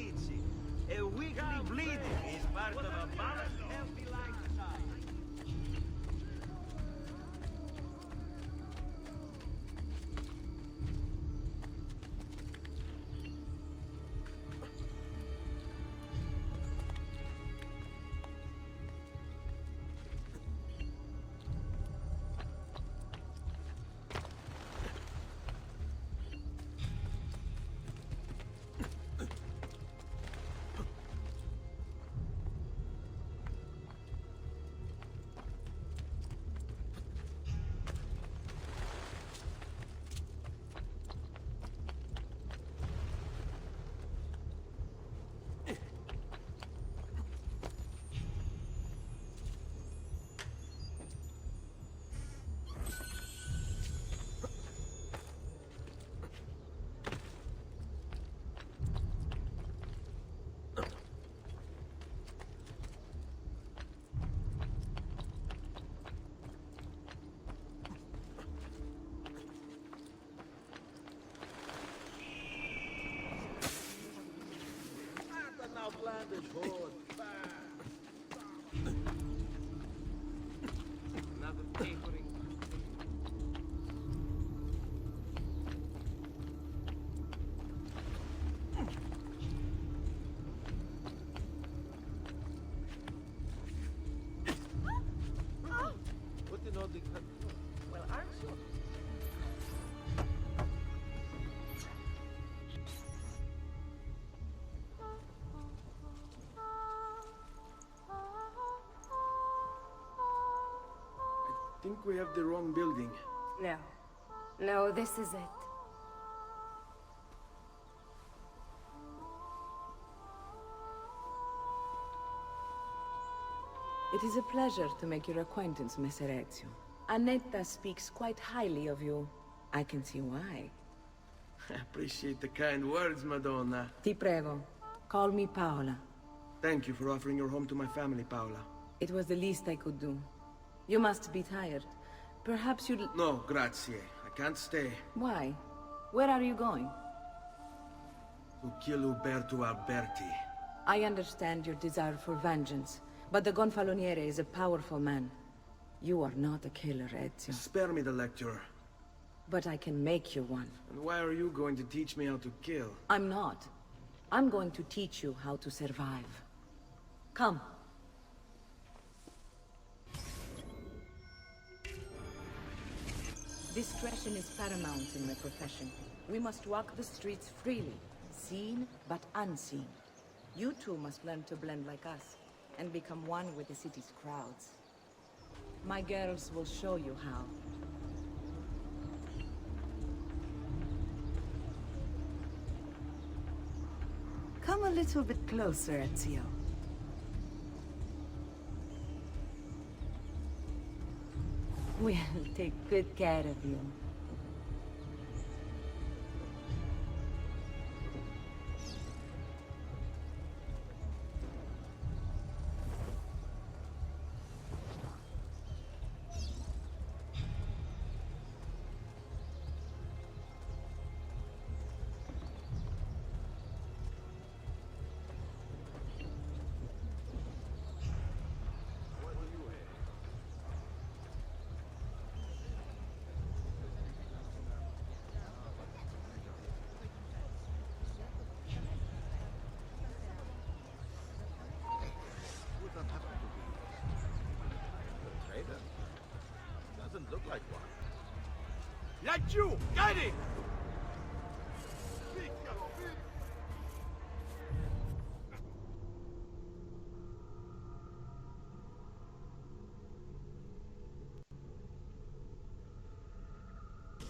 Uffizi. A weekly bleeding is part of a balanced, healthy lifestyle. Outlandish horde. Another tapering. What did all the... Well, aren't you? I think we have the wrong building. No. No, this is it. It is a pleasure to make your acquaintance, Messer Ezio. Annetta speaks quite highly of you. I can see why. I appreciate the kind words, Madonna. Ti prego, call me Paola. Thank you for offering your home to my family, Paola. It was the least I could do. You must be tired. Perhaps you'd... No, grazie. I can't stay. Why? Where are you going? To kill Uberto Alberti. I understand your desire for vengeance, but the Gonfaloniere is a powerful man. You are not a killer, Ezio. Spare me the lecture. But I can make you one. And why are you going to teach me how to kill? I'm not. I'm going to teach you how to survive. Come. Discretion is paramount in my profession. We must walk the streets freely, seen but unseen. You too must learn to blend like us, and become one with the city's crowds. My girls will show you how. Come a little bit closer, Ezio. We'll take good care of you. Doesn't look like one. Like you! Get it!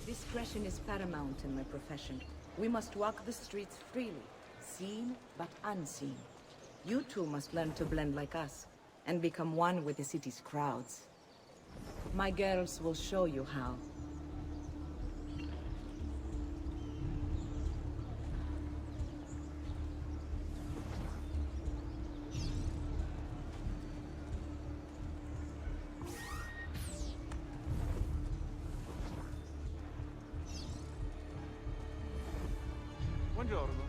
Discretion is paramount in my profession. We must walk the streets freely, seen but unseen. You too must learn to blend like us, and become one with the city's crowds. My girls will show you how. Buongiorno.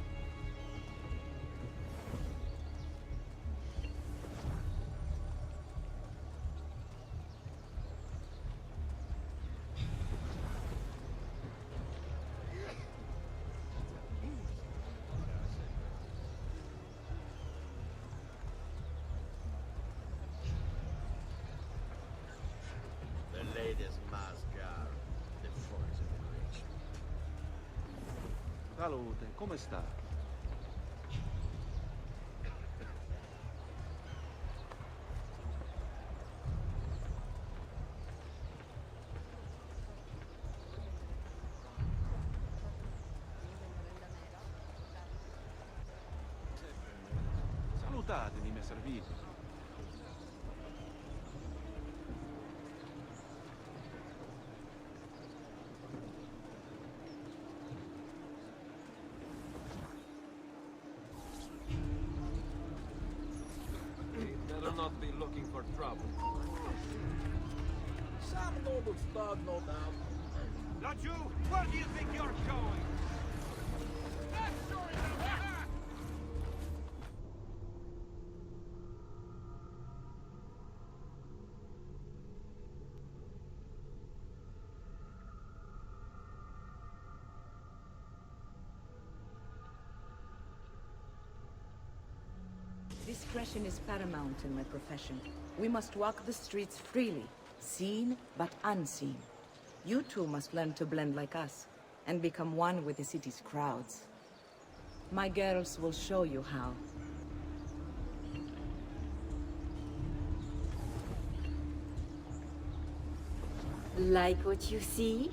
Salute, come sta? Salutatemi, mi è servito. Better not be looking for trouble. Some noble stud, no doubt. Laggiù, where do you think you're going? Discretion is paramount in my profession. We must walk the streets freely, seen but unseen. You too must learn to blend like us, and become one with the city's crowds. My girls will show you how. Like what you see?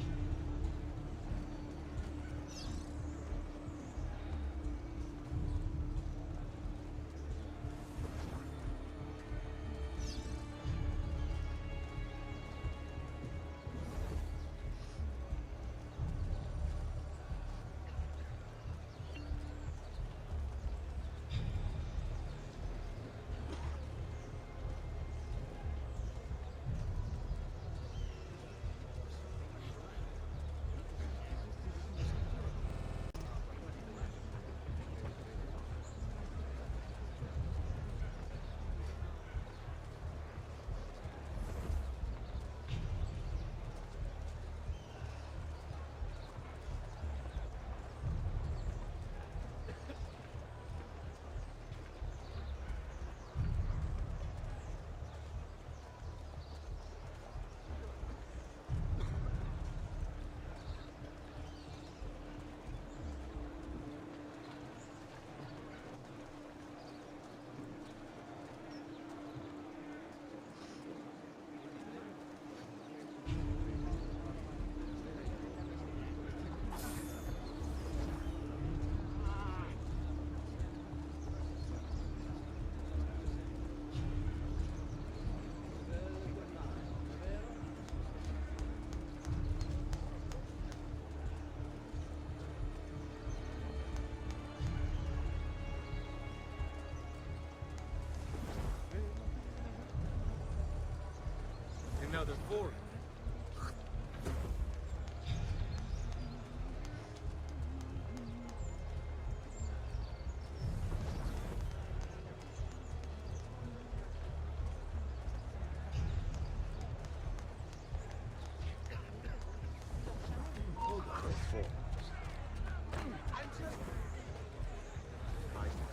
Another 4.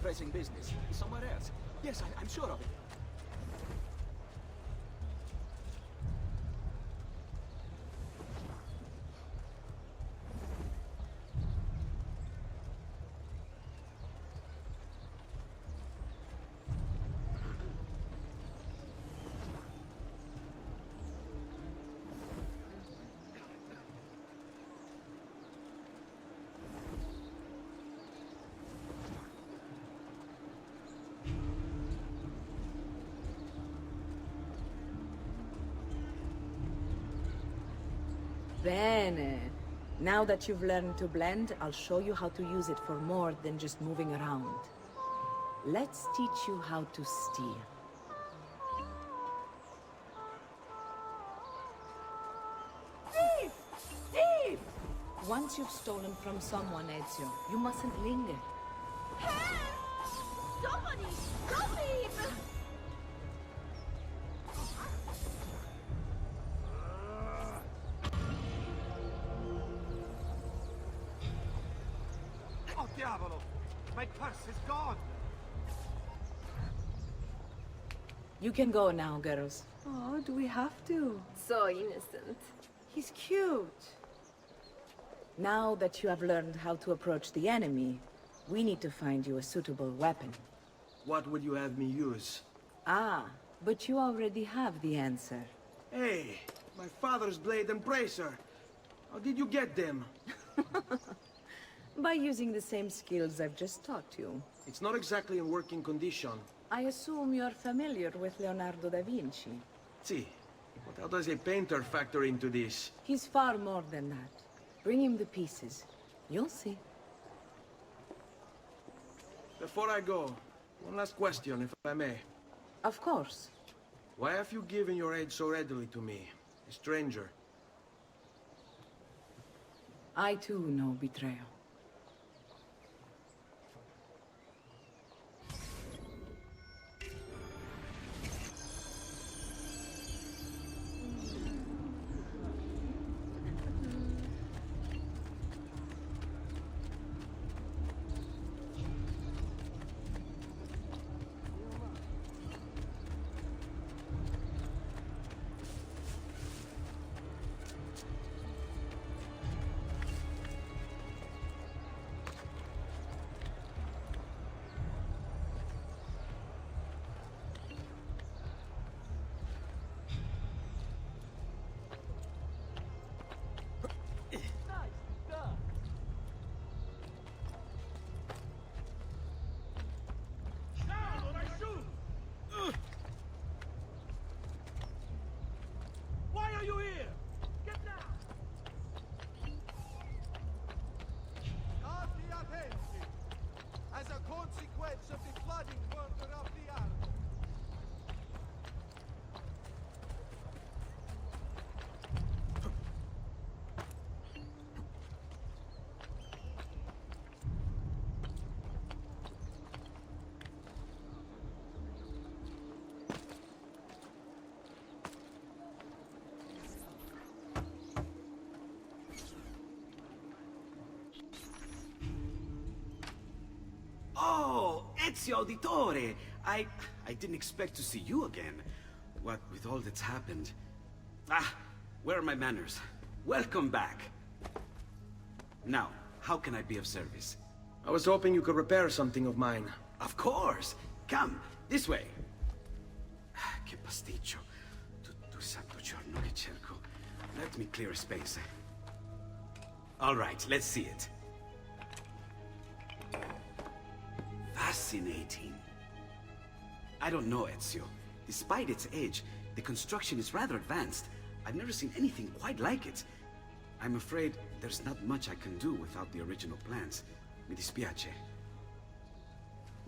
Pressing business. Somewhere else. Yes, I'm sure of it. Bene. Now that you've learned to blend, I'll show you how to use it for more than just moving around. Let's teach you how to steal. Thief! Thief! Once you've stolen from someone, Ezio, you mustn't linger. Help! Somebody! Stop him! Oh, diavolo! My purse is gone! You can go now, girls. Oh, do we have to? So innocent. He's cute. Now that you have learned how to approach the enemy, we need to find you a suitable weapon. What would you have me use? Ah, but you already have the answer. Hey, my father's blade and bracer. How did you get them? By using the same skills I've just taught you. It's not exactly in working condition. I assume you're familiar with Leonardo da Vinci. See, but how does a painter factor into this? He's far more than that. Bring him the pieces. You'll see. Before I go, one last question, if I may. Of course. Why have you given your aid so readily to me, a stranger? I too know betrayal. Down, I shoot! Why are you here? Get down! Stati attenti! As a consequence of the flooding further up the Arno. Oh, Ezio Auditore! I didn't expect to see you again. What with all that's happened. Ah, where are my manners? Welcome back. Now, how can I be of service? I was hoping you could repair something of mine. Of course! Come, this way! Che pasticcio. Tutto il santo giorno che cerco. Let me clear a space. All right, let's see it. Fascinating. I don't know, Ezio. Despite its age, the construction is rather advanced. I've never seen anything quite like it. I'm afraid there's not much I can do without the original plans. Mi dispiace.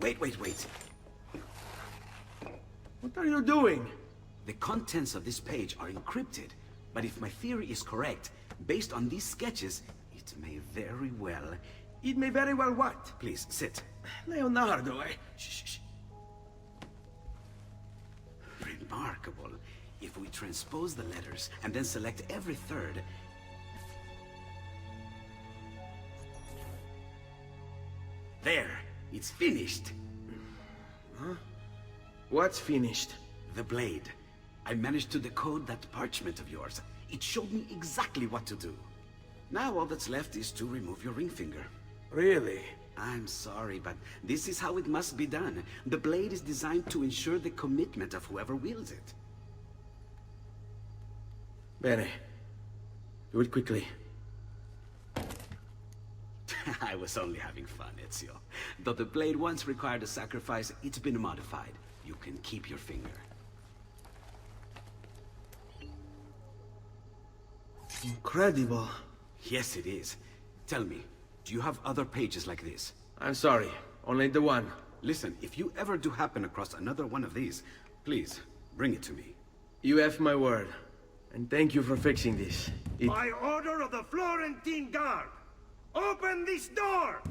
Wait. What are you doing? The contents of this page are encrypted, but if my theory is correct, based on these sketches, it may very well... It may very well what? Please, sit. Leonardo, Shh. Remarkable. If we transpose the letters and then select every third... There! It's finished! Huh? What's finished? The blade. I managed to decode that parchment of yours. It showed me exactly what to do. Now all that's left is to remove your ring finger. Really? I'm sorry, but this is how it must be done. The blade is designed to ensure the commitment of whoever wields it. Bene. Do it quickly. I was only having fun, Ezio. Though the blade once required a sacrifice, it's been modified. You can keep your finger. Incredible. Yes, it is. Tell me, do you have other pages like this? I'm sorry. Only the one. Listen, if you ever do happen across another one of these, please, bring it to me. You have my word. And thank you for fixing this. By order of the Florentine Guard! Open this door!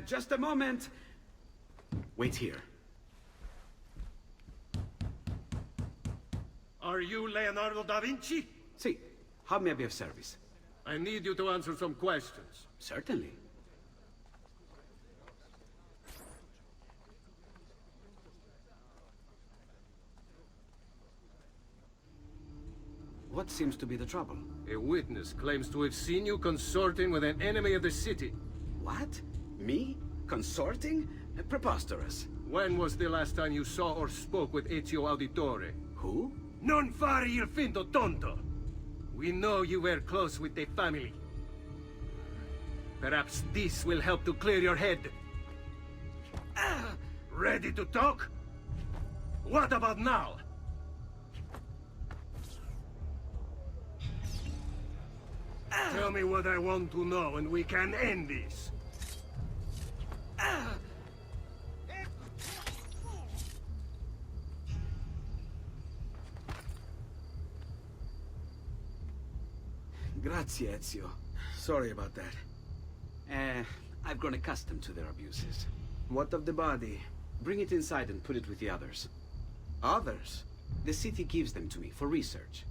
Just a moment. Wait here. Are you Leonardo da Vinci? See, how may I be of service? I need you to answer some questions. Certainly. What seems to be the trouble? A witness claims to have seen you consorting with an enemy of the city. What? Me? Consorting? Preposterous. When was the last time you saw or spoke with Ezio Auditore? Who? Non fare il finto tonto! We know you were close with the family. Perhaps this will help to clear your head. Ready to talk? What about now? Tell me what I want to know and we can end this. Grazie, Ezio. Sorry about that. I've grown accustomed to their abuses. What of the body? Bring it inside and put it with the others. Others? The city gives them to me for research.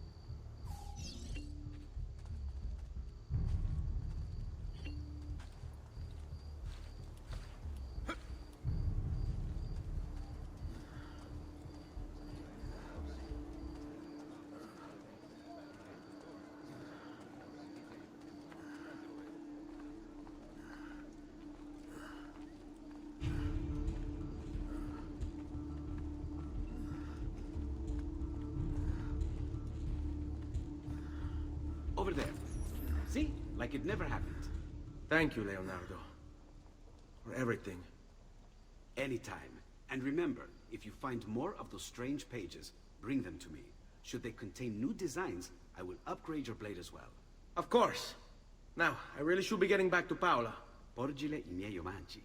Over there. See? Like it never happened. Thank you, Leonardo. For everything. Anytime. And remember, if you find more of those strange pages, bring them to me. Should they contain new designs, I will upgrade your blade as well. Of course. Now, I really should be getting back to Paola. Porgile I miei omaggi.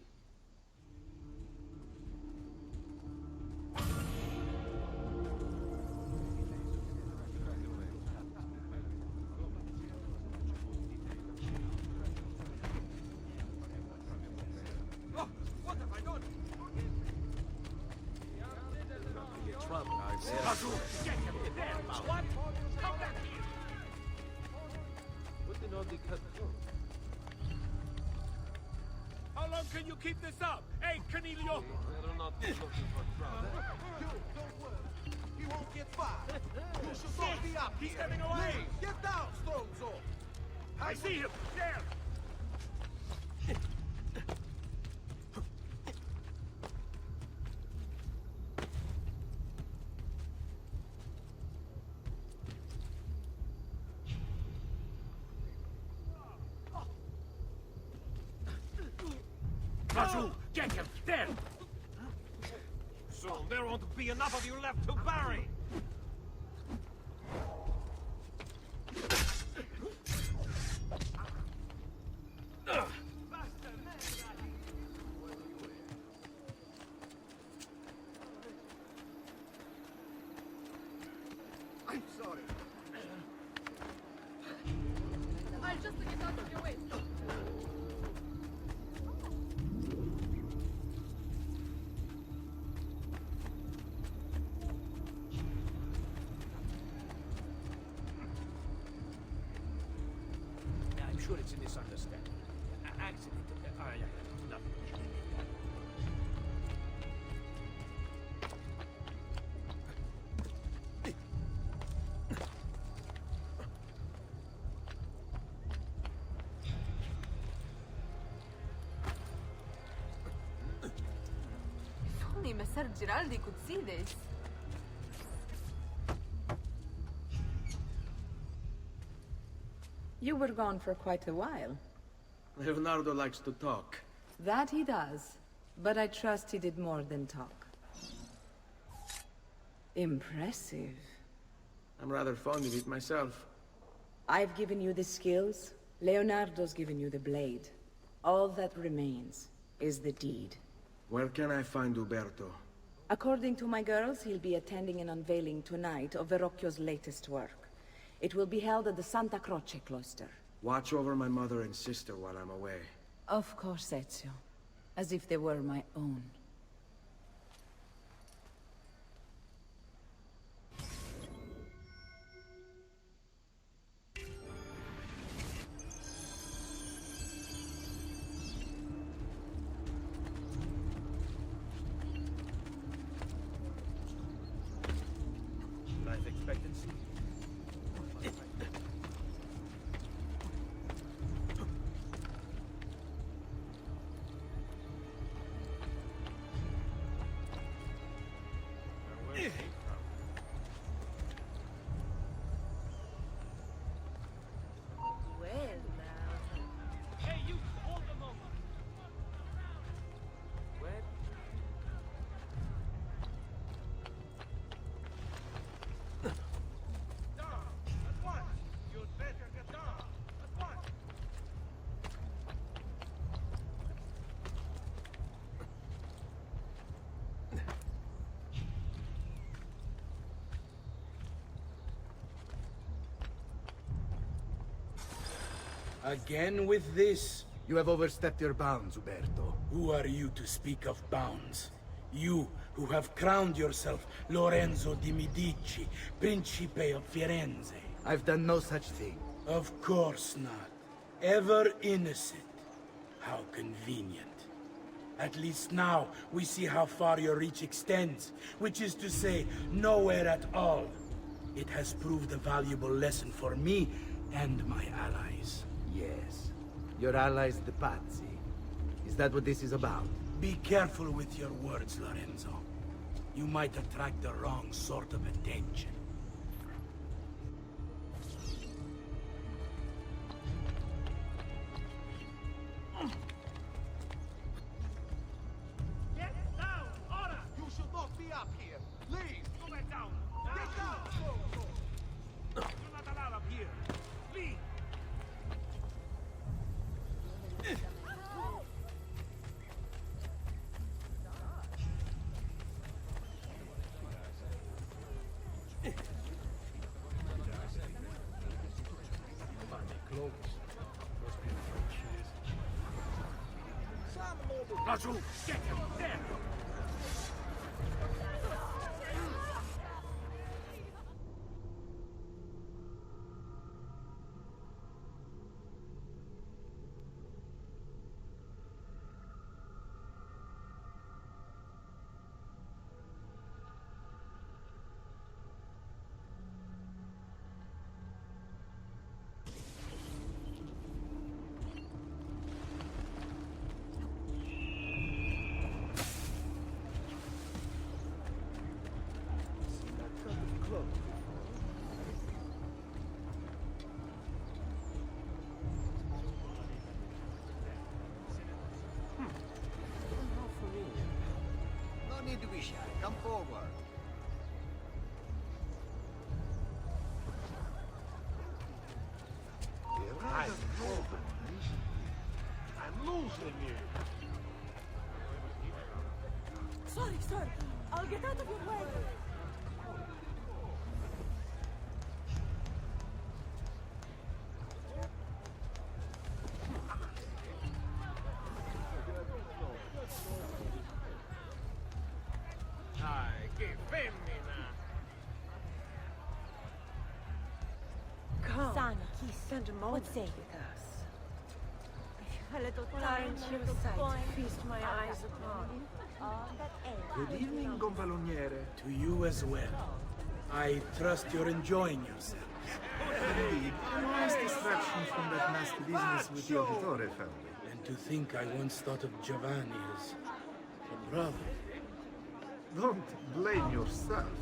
How long can you keep this up? Hey, Cornelio! Better not be looking for trouble. You, don't worry. He won't get far. You should not be up He's here. getting away. Leave. Get down, Stronzo. I see him! There! Bazoo, get him! There! Soon there won't be enough of you left to bury! I'm sorry. I'll just get out of your way. I'm sure it's a misunderstanding. Accident. Yeah, nothing. If only Messer Giraldi could see this. You were gone for quite a while. Leonardo likes to talk. That he does. But I trust he did more than talk. Impressive. I'm rather fond of it myself. I've given you the skills. Leonardo's given you the blade. All that remains is the deed. Where can I find Uberto? According to my girls, he'll be attending an unveiling tonight of Verrocchio's latest work. It will be held at the Santa Croce cloister. Watch over my mother and sister while I'm away. Of course, Ezio. As if they were my own. Life expectancy? Again with this? You have overstepped your bounds, Uberto. Who are you to speak of bounds? You, who have crowned yourself Lorenzo di Medici, Principe of Firenze. I've done no such thing. Of course not. Ever innocent. How convenient. At least now, we see how far your reach extends, which is to say, nowhere at all. It has proved a valuable lesson for me and my allies. Yes. Your allies, the Pazzi. Is that what this is about? Be careful with your words, Lorenzo. You might attract the wrong sort of attention. Get down! Ora! You should not be up here. Leave. Go back down! Get down. You're not allowed up here. Leave! Laggiù! Get him! There! No need to be shy. Come forward. I'm losing you! Sorry, sir. I'll get out of your way. Dai, che femmina! Come. Sana, kiss. Spend a What moment say? with us. A little Well, time, aren't a you little a sight coin. to feast my eyes upon? Good evening, Gonfaloniere. To you as well. I trust you're enjoying yourselves. Indeed. A nice distraction from that nasty business with the Auditore family. And to think I once thought of Giovanni as a brother. Don't blame yourself.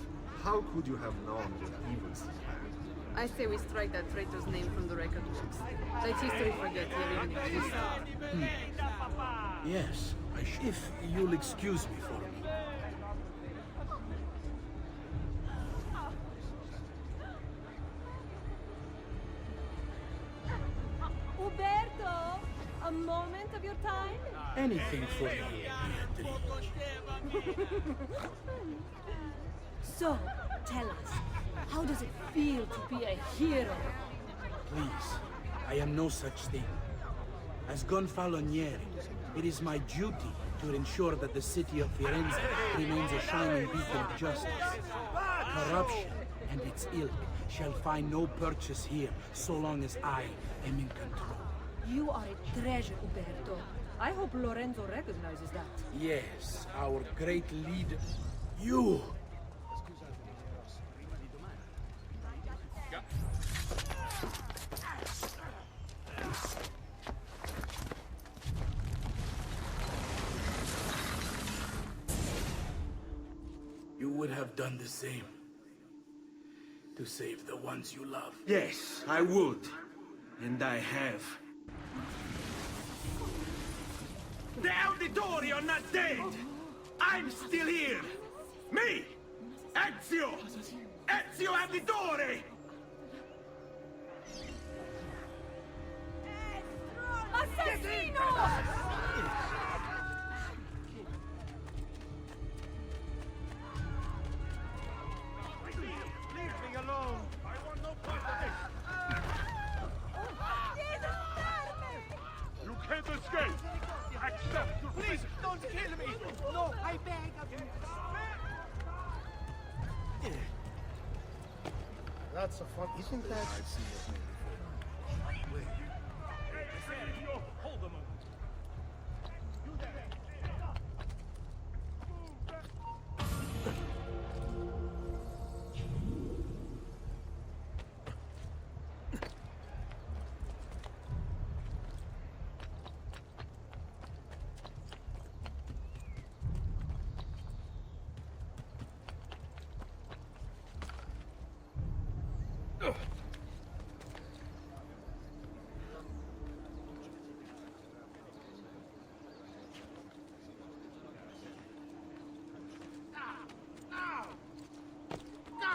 How could you have known what evils he had? I say we strike that traitor's name from the record books. Let history forget he even existed. Yes, if you'll excuse me for a moment. Uberto! A moment of your time? Anything for you, Beatrice. So, tell us, how does it feel to be a hero? Please, I am no such thing. As Gonfaloniere, it is my duty to ensure that the city of Firenze remains a shining beacon of justice. Corruption and its ilk shall find no purchase here so long as I am in control. You are a treasure, Uberto. I hope Lorenzo recognizes that. Yes, our great leader. You! You would have done the same. To save the ones you love. Yes, I would. And I have. The Auditori are not dead! I'm still here! Me! Ezio! Ezio Auditore! Assassino! Leave me alone! I want no part of this! That's a fun. Isn't that? I've seen this movie before. Hold them.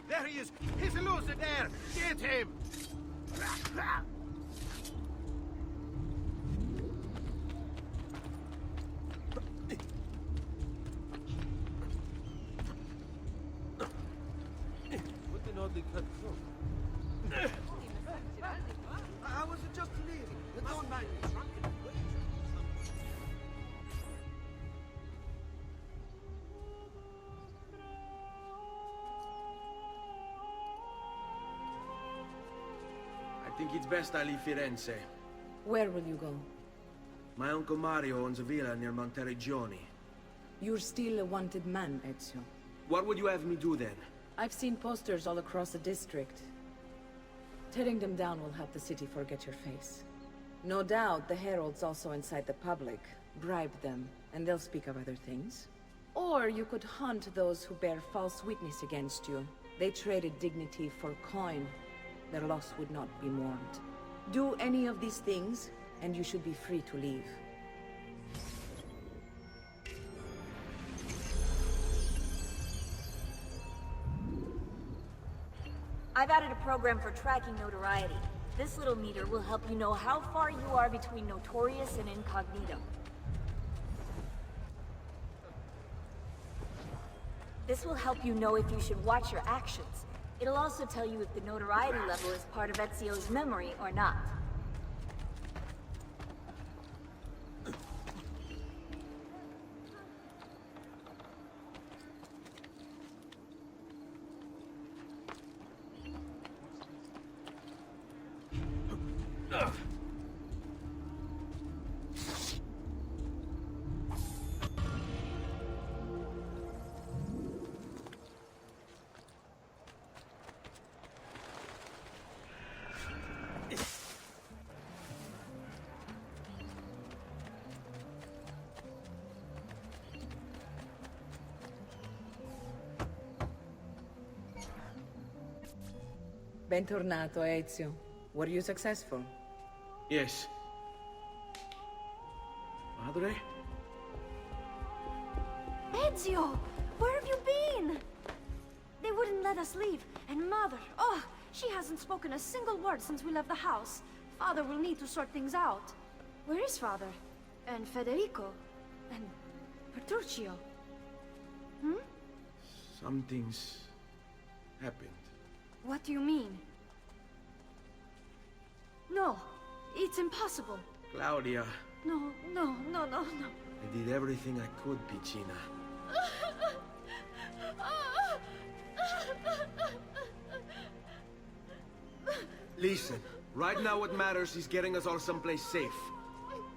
There he is! He's elusive there! Get him! What an oddly cut throat. I was just leaving. Don't mind me. I think it's best I leave Firenze. Where will you go? My uncle Mario owns a villa near Monteregioni. You're still a wanted man, Ezio. What would you have me do then? I've seen posters all across the district. Tearing them down will help the city forget your face. No doubt the heralds also incite the public. Bribe them, and they'll speak of other things. Or you could hunt those who bear false witness against you. They traded dignity for coin. Their loss would not be mourned. Do any of these things, and you should be free to leave. I've added a program for tracking notoriety. This little meter will help you know how far you are between notorious and incognito. This will help you know if you should watch your actions. It'll also tell you if the notoriety level is part of Ezio's memory or not. Bentornato, Ezio. Were you successful? Yes. Madre? Ezio! Where have you been? They wouldn't let us leave. And Mother, oh, she hasn't spoken a single word since we left the house. Father will need to sort things out. Where is Father? And Federico? And Petruccio? Hmm? Something's happened. What do you mean? No, it's impossible. Claudia, No. I did everything I could, Piccina. Listen, right now what matters is getting us all someplace safe.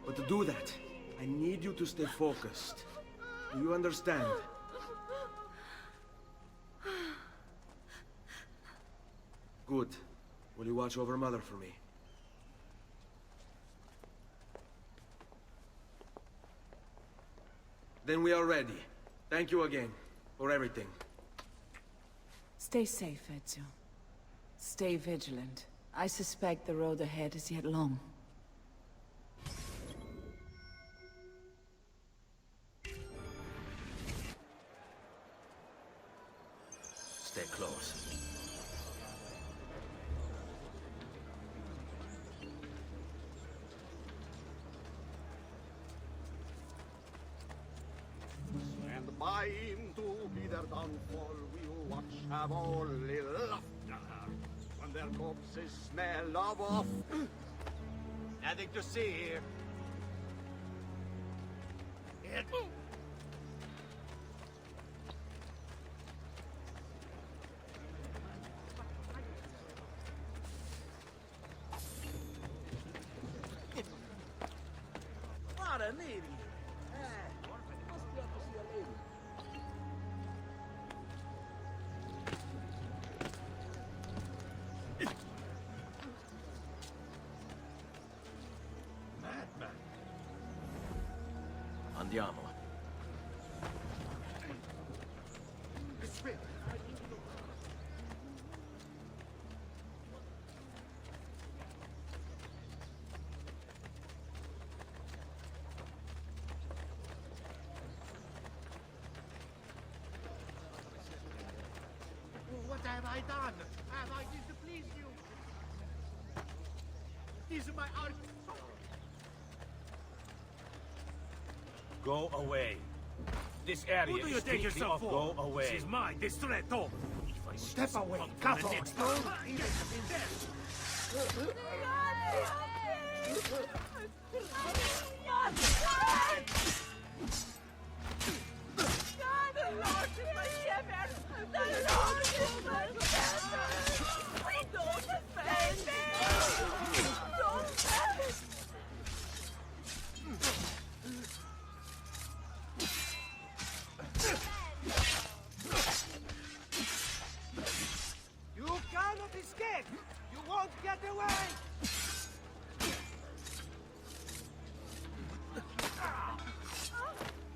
But to do that, I need you to stay focused. Do you understand? Good. Will you watch over Mother for me? Then we are ready. Thank you again for everything. Stay safe, Ezio. Stay vigilant. I suspect the road ahead is yet long. Stay close. And by him to be their downfall, we'll watch have only laughter. When their corpses smell of off. Nothing to see here. neri. Mostriamoci a lei. Madman. Andiamo. This way. What have I done? Have I displeased you? These are my art. Go away. This area Who do you is take strictly yourself off. for? Go away. She's mine. Destroy all. If I Step away, come come the on. next door, you cannot escape. You won't get away.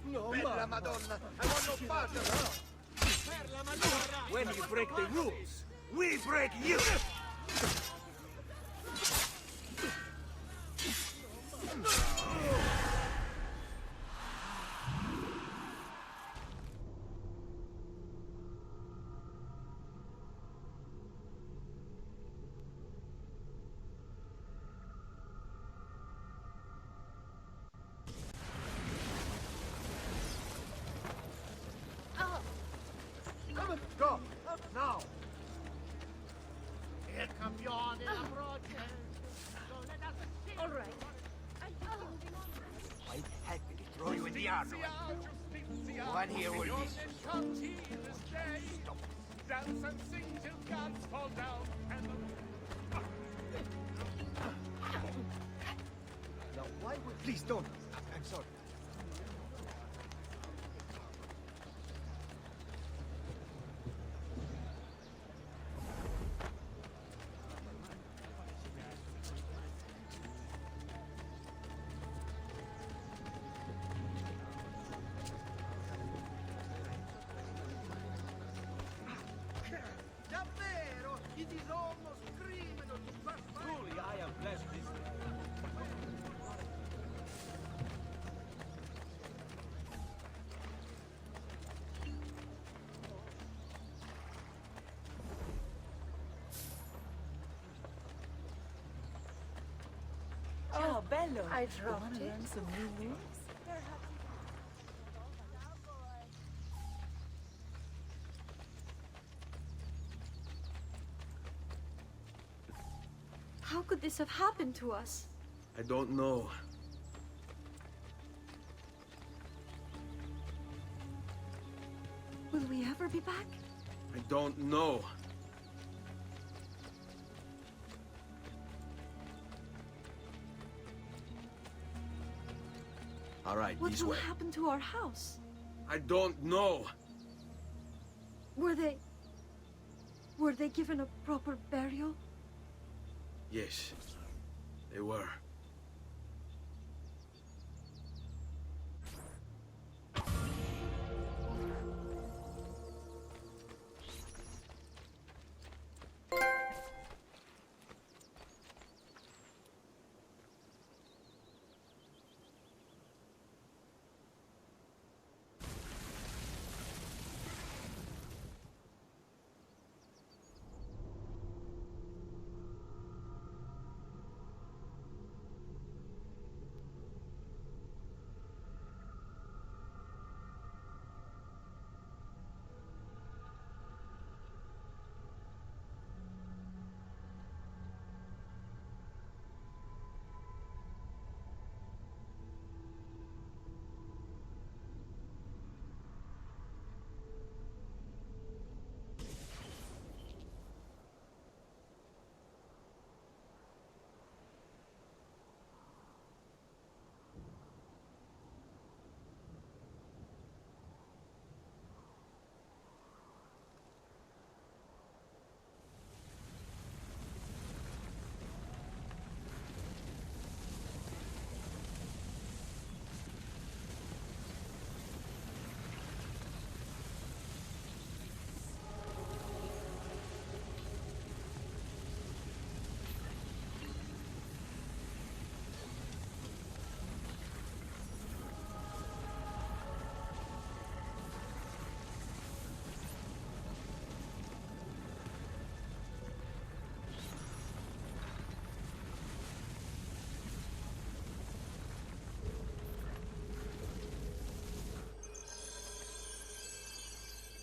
No, Bella Madonna, I want no part of her. Per la Madonna. When you break the rules, we break you! Come on, go. Up now. Il campione approaches. So let us see. All right. I'd happily throw you in the army. One here will be... Dance and sing till gods fall down and Now, why would... Please don't. I'm sorry. Davvero? It is almost criminal to pass by. Truly, I am blessed this day. Oh, bello. I You dropped wanna it. learn some new moves? How could this have happened to us? I don't know. Will we ever be back? I don't know. All right, What this will way. happen to our house? I don't know. Were they given a proper burial? Yes, they were.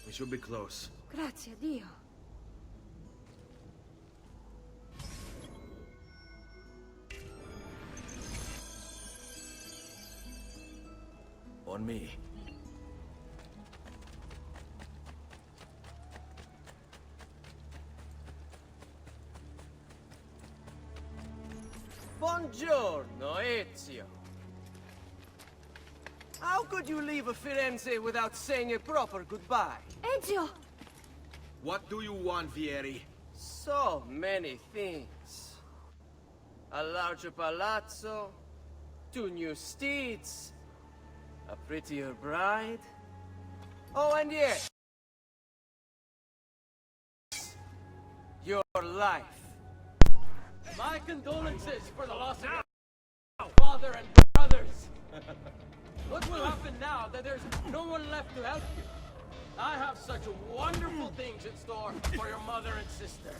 We should be close. Grazie a Dio. On me. Buongiorno, Ezio. How could you leave a Firenze without saying a proper goodbye? Ezio! What do you want, Vieri? So many things. A larger palazzo, 2 new steeds, a prettier bride. Oh, and yes, your life. My condolences for the loss of your father and brothers. What will happen now that there's no one left to help you? I have such wonderful things in store for your mother and sister.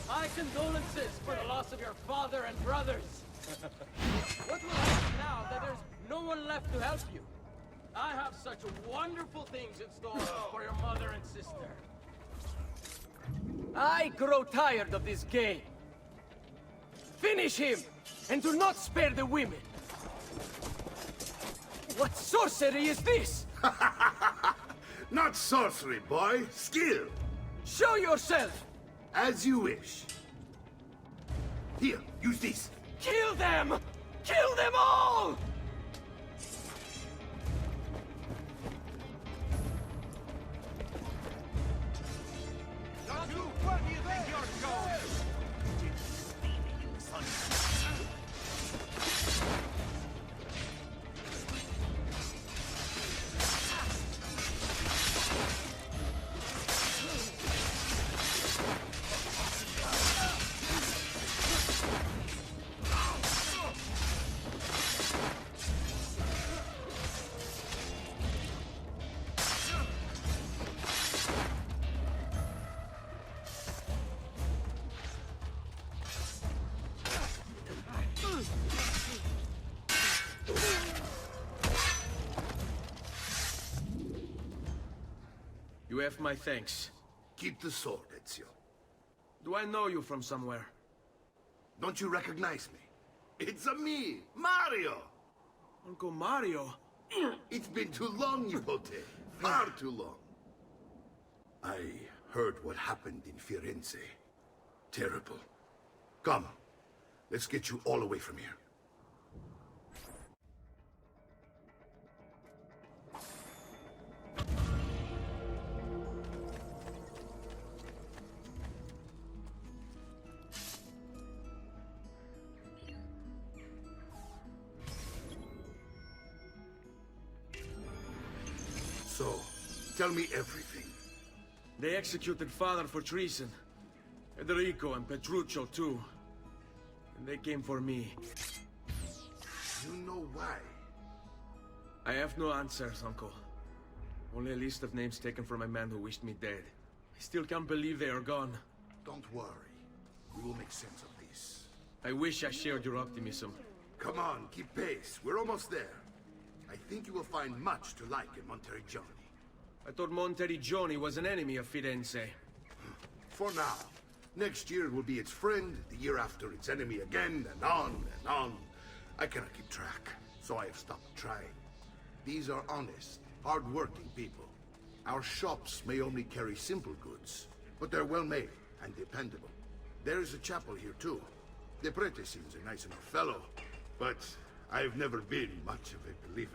My condolences for the loss of your father and brothers. What will happen now that there's no one left to help you? I have such wonderful things in store for your mother and sister. I grow tired of this game. Finish him, and do not spare the women. What sorcery is this? Not sorcery, boy. Skill. Show yourself! As you wish. Here, use this. Kill them! Kill them all! Where do you think you're going? You have my thanks. Keep the sword, Ezio. Do I know you from somewhere? Don't you recognize me? It's a me, Mario! Uncle Mario? It's been too long, Nipote. Far too long. I heard what happened in Firenze. Terrible. Come, let's get you all away from here. So, tell me everything. They executed father for treason. Federico and Petruccio too. And they came for me. You know why? I have no answers, Uncle. Only a list of names taken from a man who wished me dead. I still can't believe they are gone. Don't worry. We will make sense of this. I wish I shared your optimism. Come on, keep pace. We're almost there. I think you will find much to like in Monteriggioni. I thought Monteriggioni was an enemy of Firenze. For now. Next year it will be its friend, the year after its enemy again, and on and on. I cannot keep track, so I have stopped trying. These are honest, hard-working people. Our shops may only carry simple goods, but they're well-made and dependable. There is a chapel here, too. The prete seems a nice enough fellow, but I've never been much of a believer.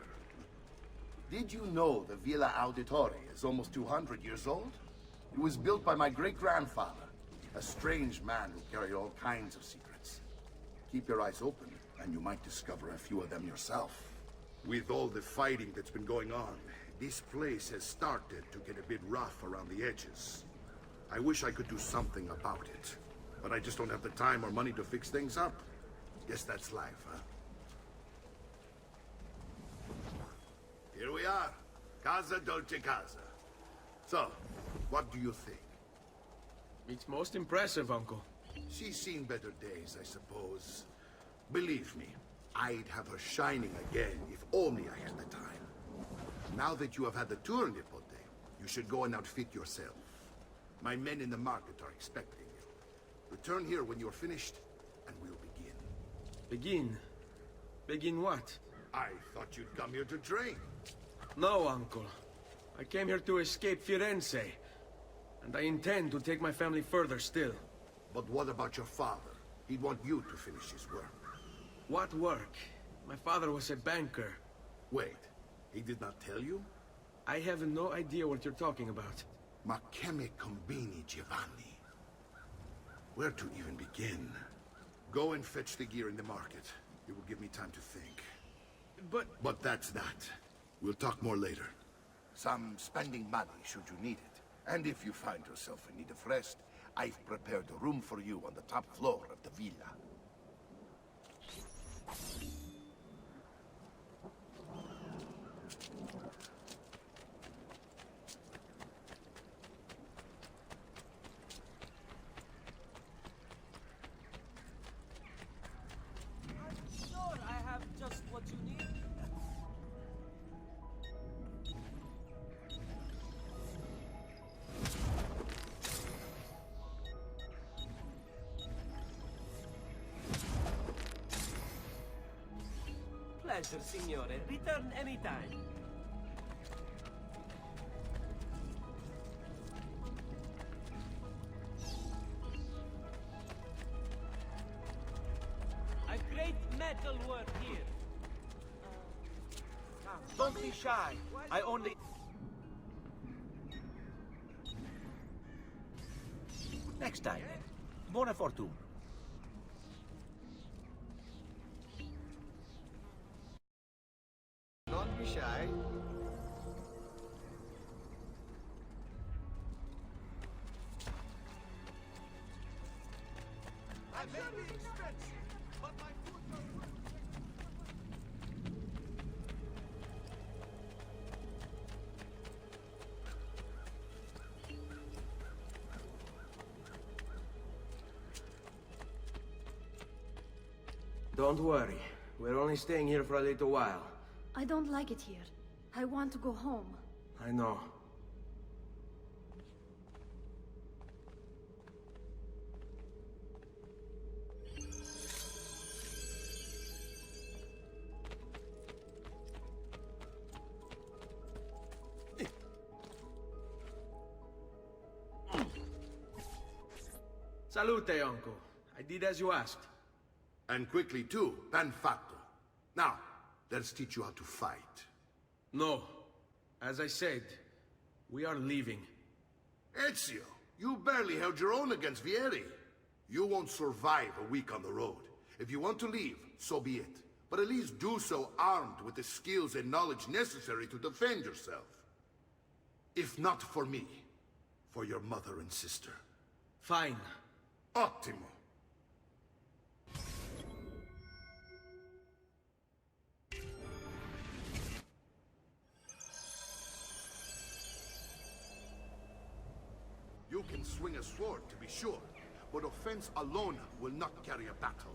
Did you know the Villa Auditore is almost 200 years old? It was built by my great-grandfather, a strange man who carried all kinds of secrets. Keep your eyes open, and you might discover a few of them yourself. With all the fighting that's been going on, this place has started to get a bit rough around the edges. I wish I could do something about it, but I just don't have the time or money to fix things up. Guess that's life, huh? Here we are. Casa Dolce Casa. So, what do you think? It's most impressive, Uncle. She's seen better days, I suppose. Believe me, I'd have her shining again if only I had the time. Now that you have had the tour, Nipote, you should go and outfit yourself. My men in the market are expecting you. Return here when you're finished, and we'll begin. Begin? Begin what? I thought you'd come here to train. No, Uncle. I came here to escape Firenze. And I intend to take my family further still. But what about your father? He'd want you to finish his work. What work? My father was a banker. Wait, he did not tell you? I have no idea what you're talking about. Ma che me combini, Giovanni? Where to even begin? Go and fetch the gear in the market. It will give me time to think. But that's that. We'll talk more later. Some spending money should you need it. And if you find yourself in need of rest, I've prepared a room for you on the top floor of the villa. Sure, I have just what you need. Pleasure, signore. Return anytime. A great metal work here. Don't be shy. I only... Next time. Buona fortuna. Don't be shy. I may be expensive, but my food are worth Don't worry. We're only staying here for a little while. I don't like it here. I want to go home. I know. Salute, Uncle. I did as you asked. And quickly too, ben fatto. Now, let's teach you how to fight. No. As I said, we are leaving. Ezio, you barely held your own against Vieri. You won't survive a week on the road. If you want to leave, so be it. But at least do so armed with the skills and knowledge necessary to defend yourself. If not for me, for your mother and sister. Fine. Ottimo. You can swing a sword, to be sure, but offense alone will not carry a battle.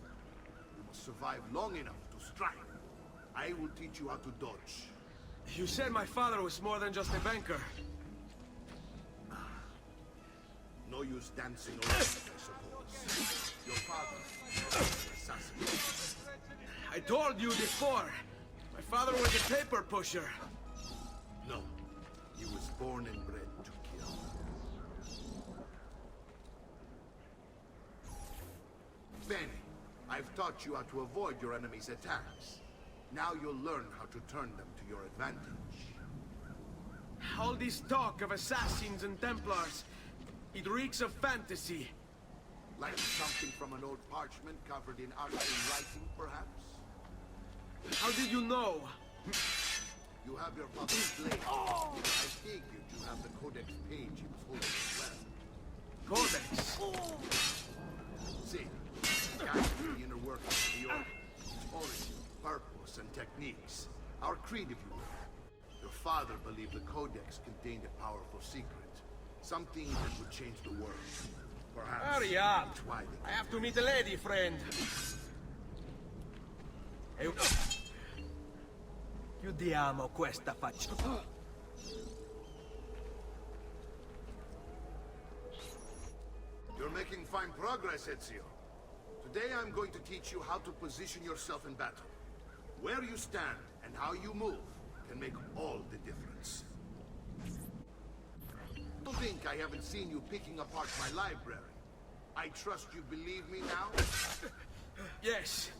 You must survive long enough to strike. I will teach you how to dodge. You said my father was more than just a banker. No use dancing around, I suppose. Your father was an assassin. I told you before. My father was a paper pusher. No. He was born and bred to kill. Bene, I've taught you how to avoid your enemy's attacks. Now you'll learn how to turn them to your advantage. All this talk of assassins and Templars, it reeks of fantasy. Like something from an old parchment covered in arcane writing, perhaps? How did you know? You have your father's blade. I figured you have the codex page he was holding as well. Codex? See, capture the inner workings of the order. Its origin, purpose, and techniques. Our creed, if you will. Your father believed the codex contained a powerful secret. Something that would change the world. Perhaps. Hurry up! That's why they I have to meet a lady friend. Chiudiamo questa faccia. You're making fine progress, Ezio. Today I'm going to teach you how to position yourself in battle. Where you stand and how you move can make all the difference. Don't think I haven't seen you picking apart my library. I trust you believe me now? Yes,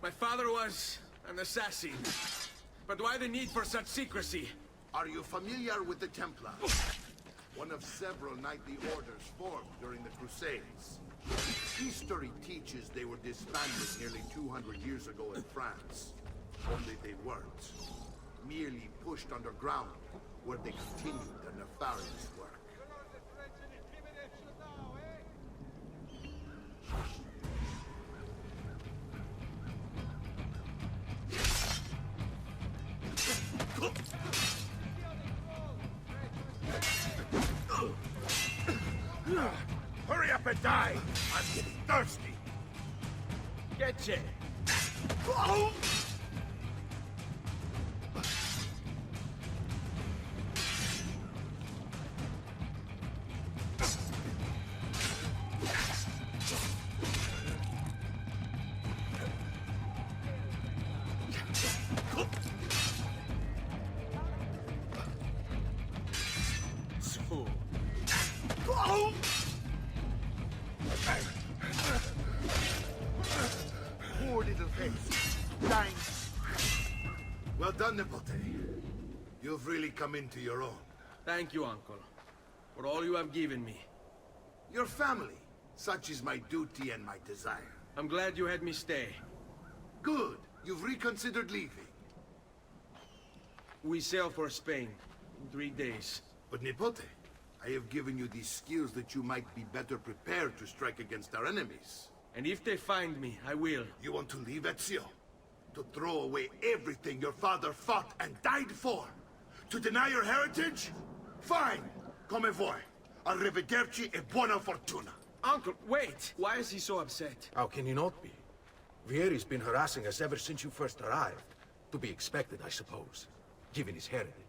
my father was an assassin. But why the need for such secrecy? Are you familiar with the Templar? One of several knightly orders formed during the Crusades. History teaches they were disbanded nearly 200 years ago in France. Only they weren't. Merely pushed underground, where they continued their nefarious work. Hurry up and die! I'm getting thirsty! Get it! Poor little face. Dying. Well done, Nipote. You've really come into your own. Thank you, Uncle, for all you have given me. Your family. Such is my duty and my desire. I'm glad you had me stay. Good. You've reconsidered leaving. We sail for Spain in 3 days. But Nipote, I have given you these skills that you might be better prepared to strike against our enemies. And if they find me, I will. You want to leave Ezio? To throw away everything your father fought and died for? To deny your heritage? Fine! Come voi. Arrivederci e buona fortuna. Uncle, wait! Why is he so upset? How can he not be? Vieri's been harassing us ever since you first arrived. To be expected, I suppose, given his heritage.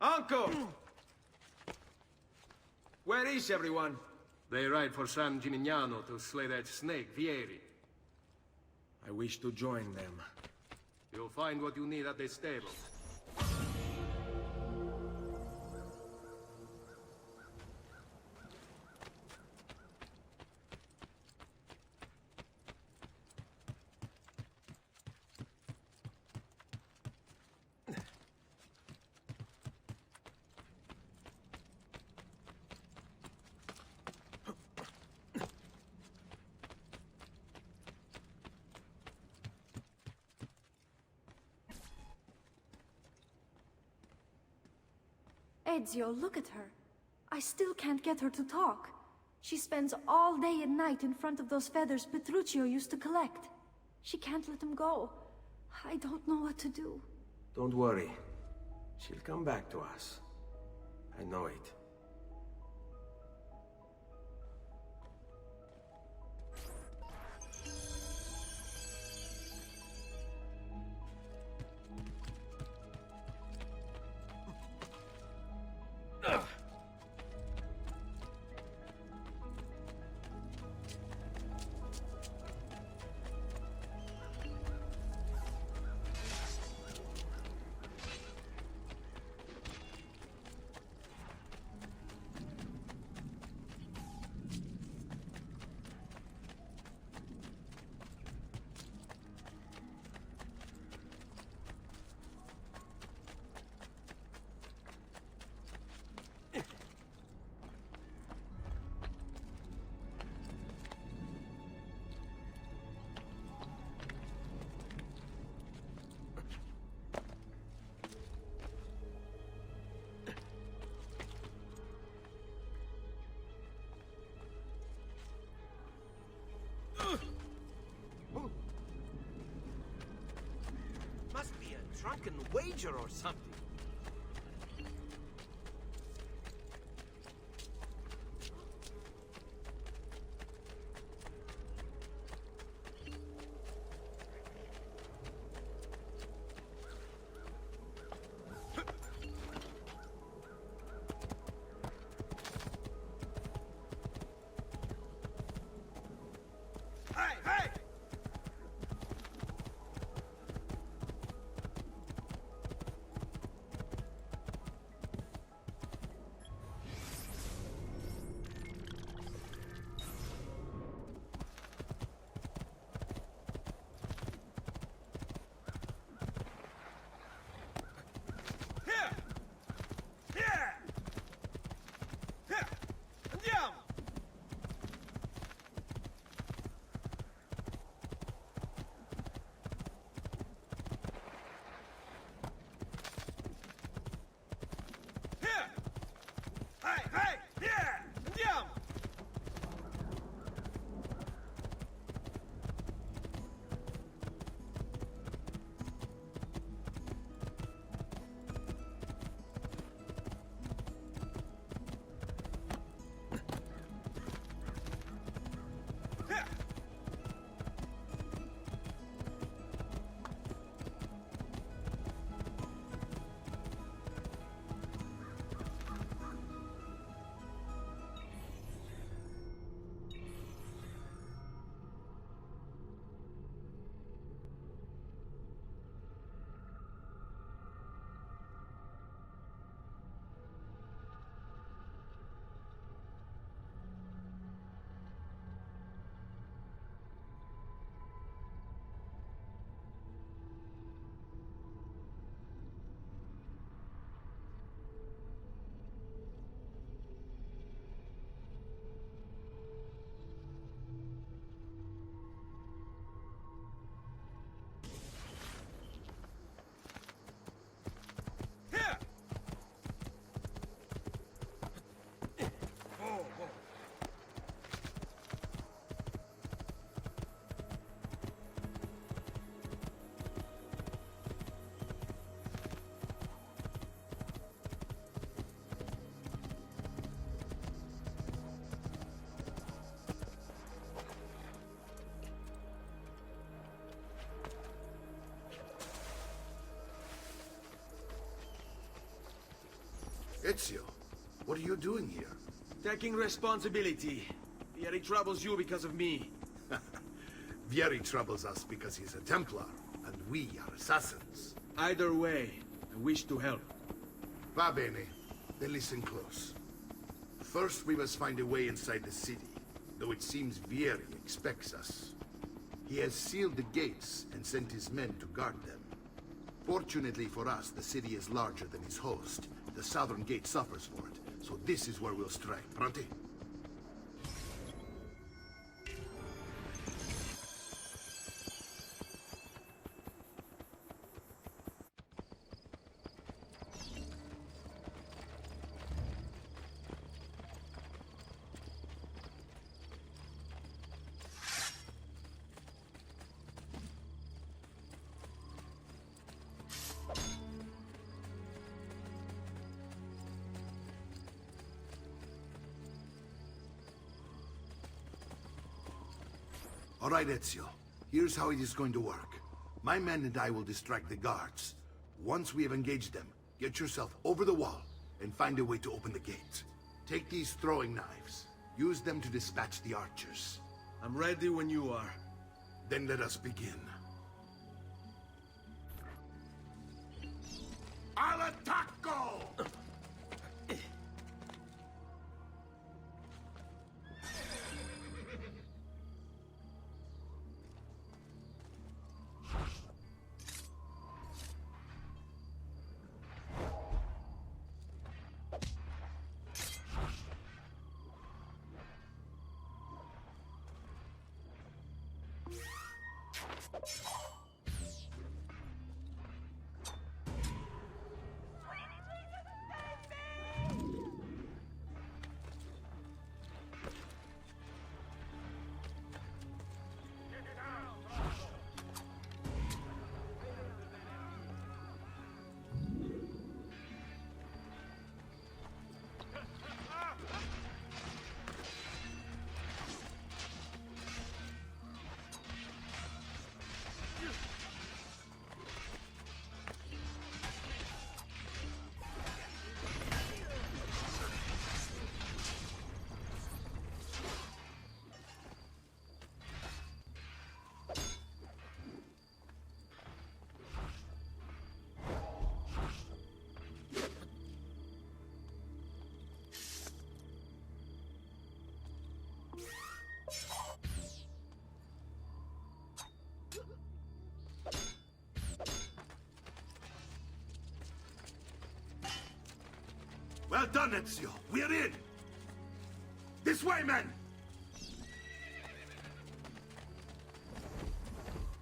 Uncle! Where is everyone? They ride for San Gimignano to slay that snake, Vieri. I wish to join them. You'll find what you need at the stable. Ezio, look at her. I still can't get her to talk. She spends all day and night in front of those feathers Petruchio used to collect. She can't let them go. I don't know what to do. Don't worry. She'll come back to us. I know it. fucking wager or something. Hey, hey! Here! Here! Here! Andiamo! Here! Hey, hey! Here! Andiamo! Here! Here! Oh, oh. Ezio, what are you doing here? Taking responsibility. Vieri troubles you because of me. Vieri troubles us because he's a Templar, and we are assassins. Either way, I wish to help. Va bene. Then listen close. First, we must find a way inside the city, though it seems Vieri expects us. He has sealed the gates and sent his men to guard them. Fortunately for us, the city is larger than its host. The southern gate suffers for it, so this is where we'll strike. Pronti? All right, Ezio. Here's how it is going to work. My men and I will distract the guards. Once we have engaged them, get yourself over the wall and find a way to open the gate. Take these throwing knives. Use them to dispatch the archers. I'm ready when you are. Then let us begin. Al attacco! Well done, Ezio. We're in. This way, men!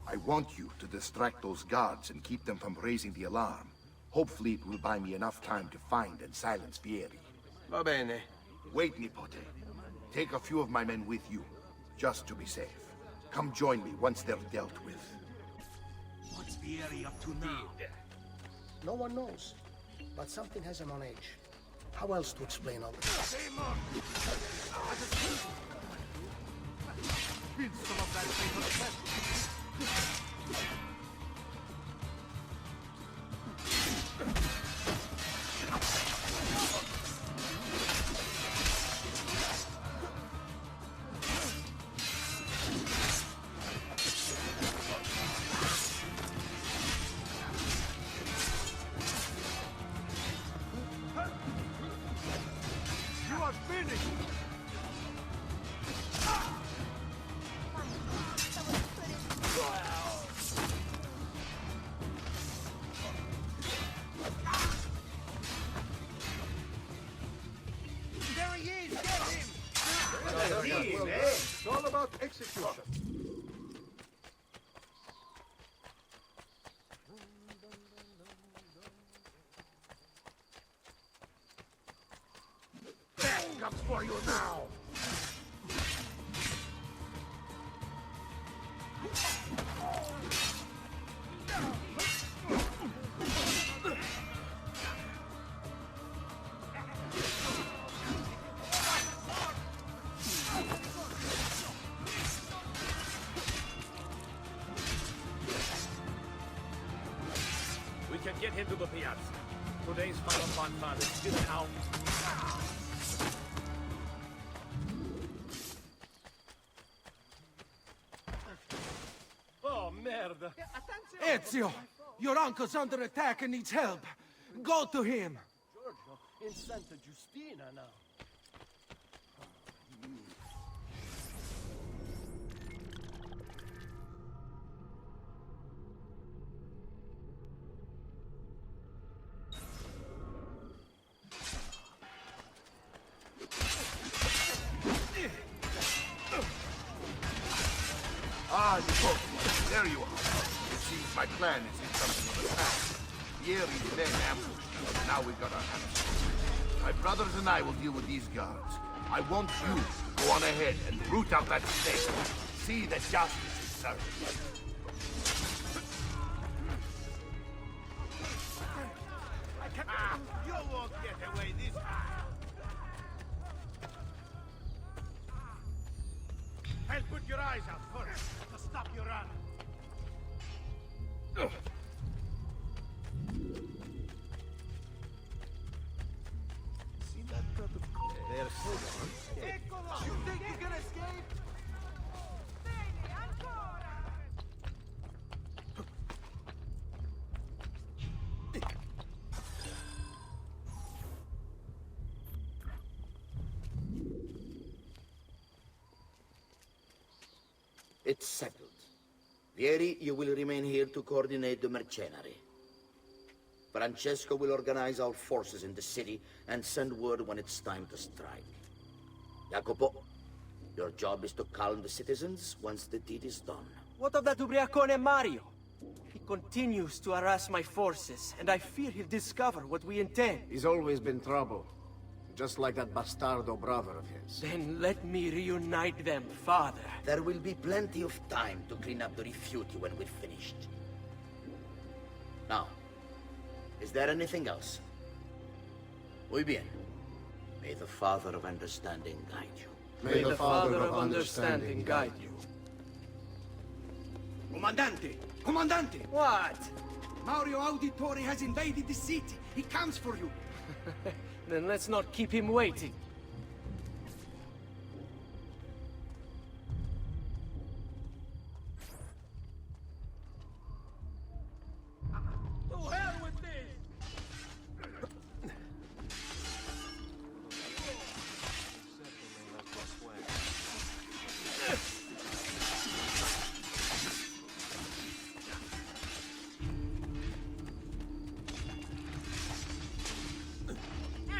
I want you to distract those guards and keep them from raising the alarm. Hopefully it will buy me enough time to find and silence Vieri. Va bene. Wait, Nipote. Take a few of my men with you, just to be safe. Come join me once they're dealt with. What's Vieri up to now? No one knows, but something has him on edge. How else to explain all this? Been some of that paper. You are finished! There he is! Get him! It's all about execution. Death comes for you now! We can get him to the piazza. Today's final bonfire is still out. Oh, merda. Ezio! Your uncle's under attack and needs help. Go to him! Giorgio in Santa Giustina now. Ah, Nipote, there you are. It seems my plan is in something of a attack. Vieri's men ambushed us, and now we've got our hands full. My brothers and I will deal with these guards. I want you to go on ahead and root out that snake. See that justice is served. You won't get away this time. I'll put your eyes out first to stop your run. See that cut of... There's someone. You think you can escape? It's settled. Vieri, you will remain here to coordinate the mercenary. Francesco will organize our forces in the city and send word when it's time to strike. Jacopo, your job is to calm the citizens once the deed is done. What of that ubriacone Mario? He continues to harass my forces, and I fear he'll discover what we intend. He's always been trouble. Just like that bastardo brother of his. Then let me reunite them, father. There will be plenty of time to clean up the rifiuti when we're finished. Now, is there anything else? Muy bien. May the Father of Understanding guide you. May the Father of Understanding guide you. Comandante! Comandante! What? Mario Auditore has invaded the city. He comes for you. Then let's not keep him waiting. To hell with this!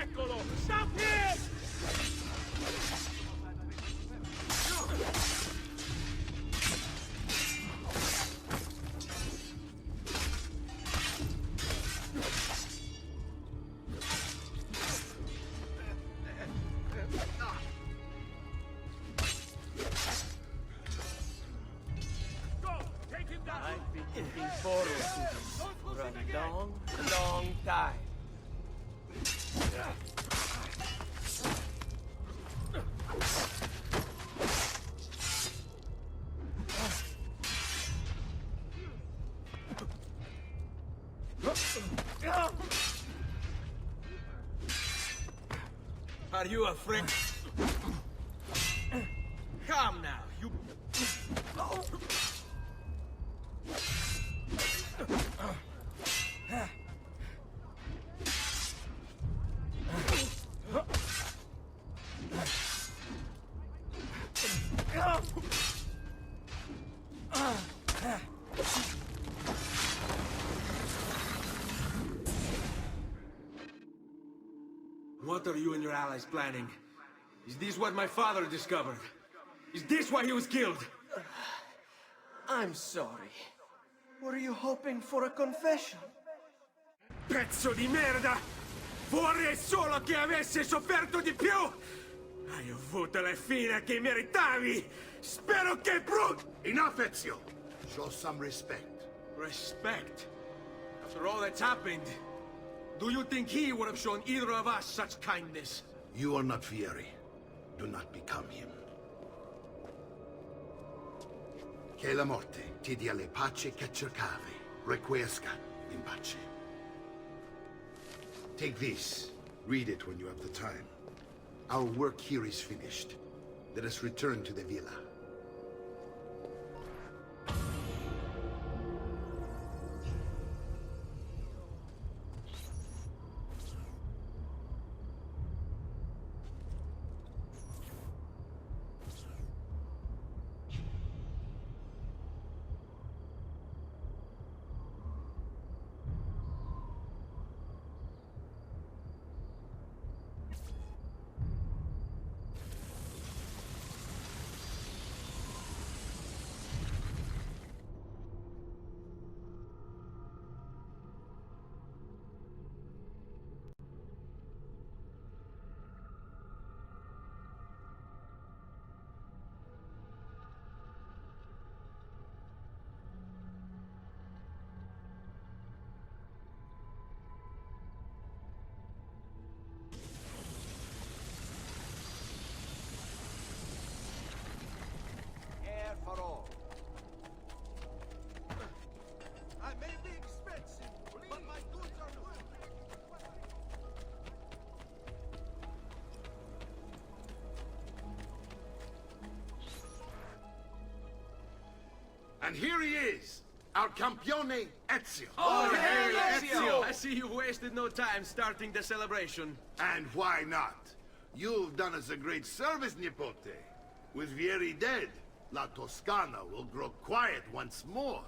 Eccolo! Are you afraid? Come now, you... What are you and your allies planning? Is this what my father discovered? Is this why he was killed? I'm sorry. Were you hoping for a confession? Pezzo di merda! Vorrei solo che avessi sofferto di più! Hai avuto la fine che meritavi! Spero che Enough, Ezio! Show some respect. Respect? After all that's happened, do you think he would have shown either of us such kindness? You are not Fieri. Do not become him. Che la morte ti dia le pace che cercavi. Requiesca in pace. Take this. Read it when you have the time. Our work here is finished. Let us return to the villa. For all. I may be expensive, but my goods are worth it. And here he is, our campione Ezio. Oh, hey, Ezio! I see you wasted no time starting the celebration. And why not? You've done us a great service, Nipote. With Vieri dead, La Toscana will grow quiet once more.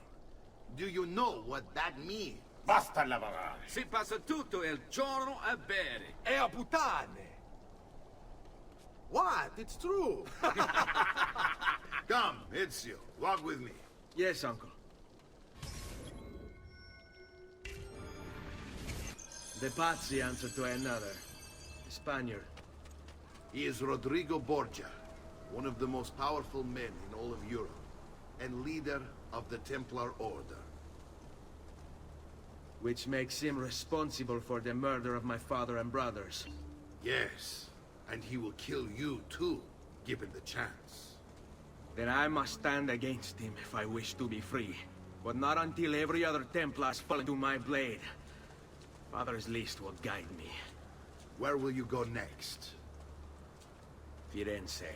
Do you know what that means? Basta lavorare. Si passa tutto il giorno a bere. E a puttane. What? It's true. Come, Ezio, walk with me. Yes, uncle. De Pazzi answered to another. A Spaniard. He is Rodrigo Borgia, one of the most powerful men in all of Europe, and leader of the Templar Order. Which makes him responsible for the murder of my father and brothers. Yes, and he will kill you too, given the chance. Then I must stand against him if I wish to be free. But not until every other Templar's fallen to my blade. Father's list will guide me. Where will you go next? Firenze.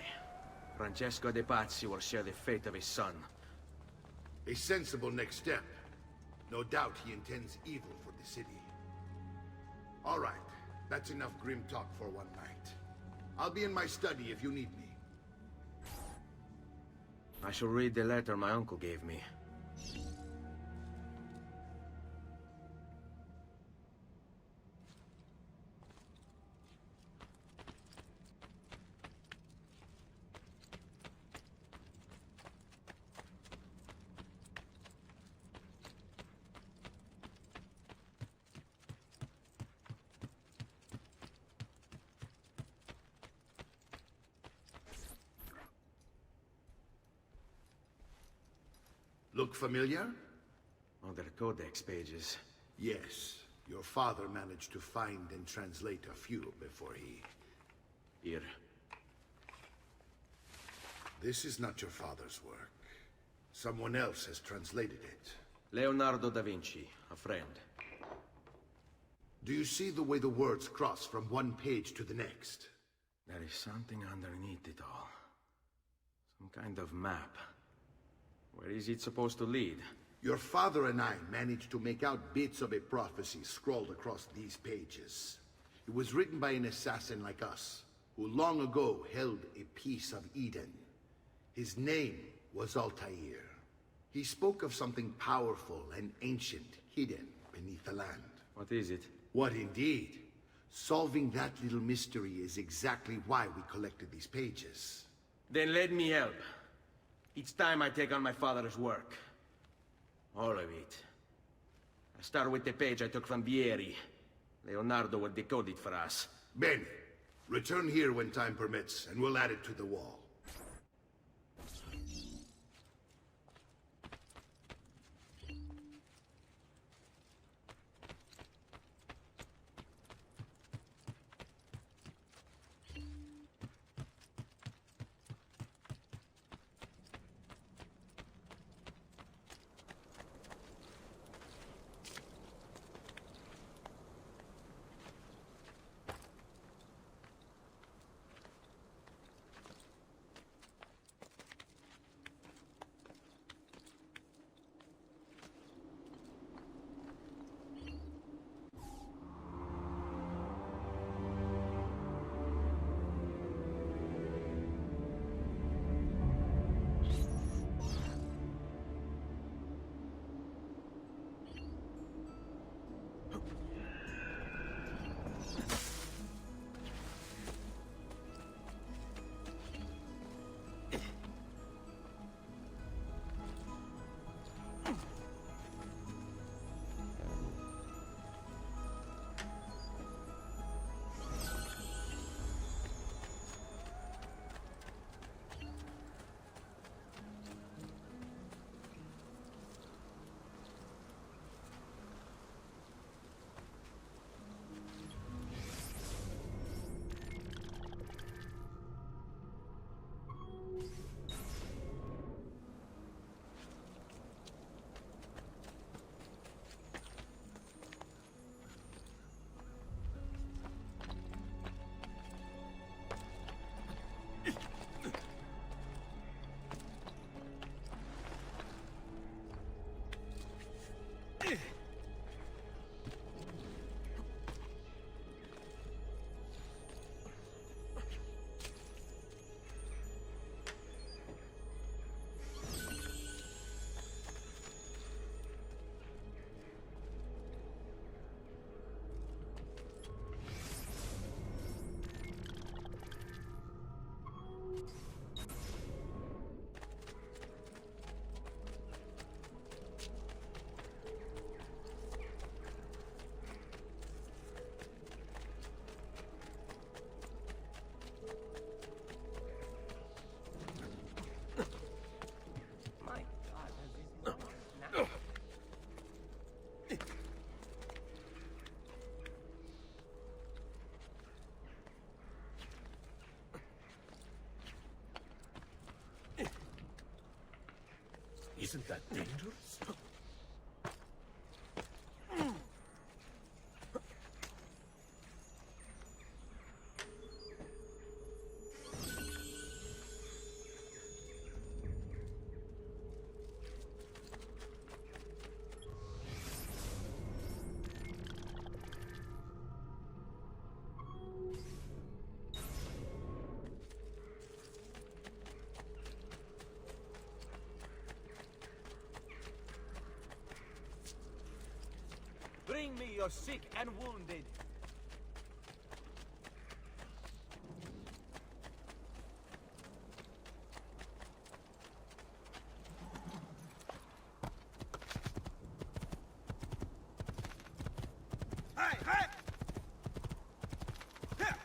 Francesco de Pazzi will share the fate of his son. A sensible next step. No doubt he intends evil for the city. All right, that's enough grim talk for one night. I'll be in my study if you need me. I shall read the letter my uncle gave me. Look familiar? Other codex pages. Yes. Your father managed to find and translate a few before he... Here. This is not your father's work. Someone else has translated it. Leonardo da Vinci, a friend. Do you see the way the words cross from one page to the next? There is something underneath it all. Some kind of map. Where is it supposed to lead? Your father and I managed to make out bits of a prophecy scrawled across these pages. It was written by an assassin like us, who long ago held a piece of Eden. His name was Altair. He spoke of something powerful and ancient hidden beneath the land. What is it? What indeed? Solving that little mystery is exactly why we collected these pages. Then let me help. It's time I take on my father's work. All of it. I start with the page I took from Vieri. Leonardo will decode it for us. Bene. Return here when time permits, and we'll add it to the wall. Isn't that dangerous? Bring me your sick and wounded. Hey, hey! Here!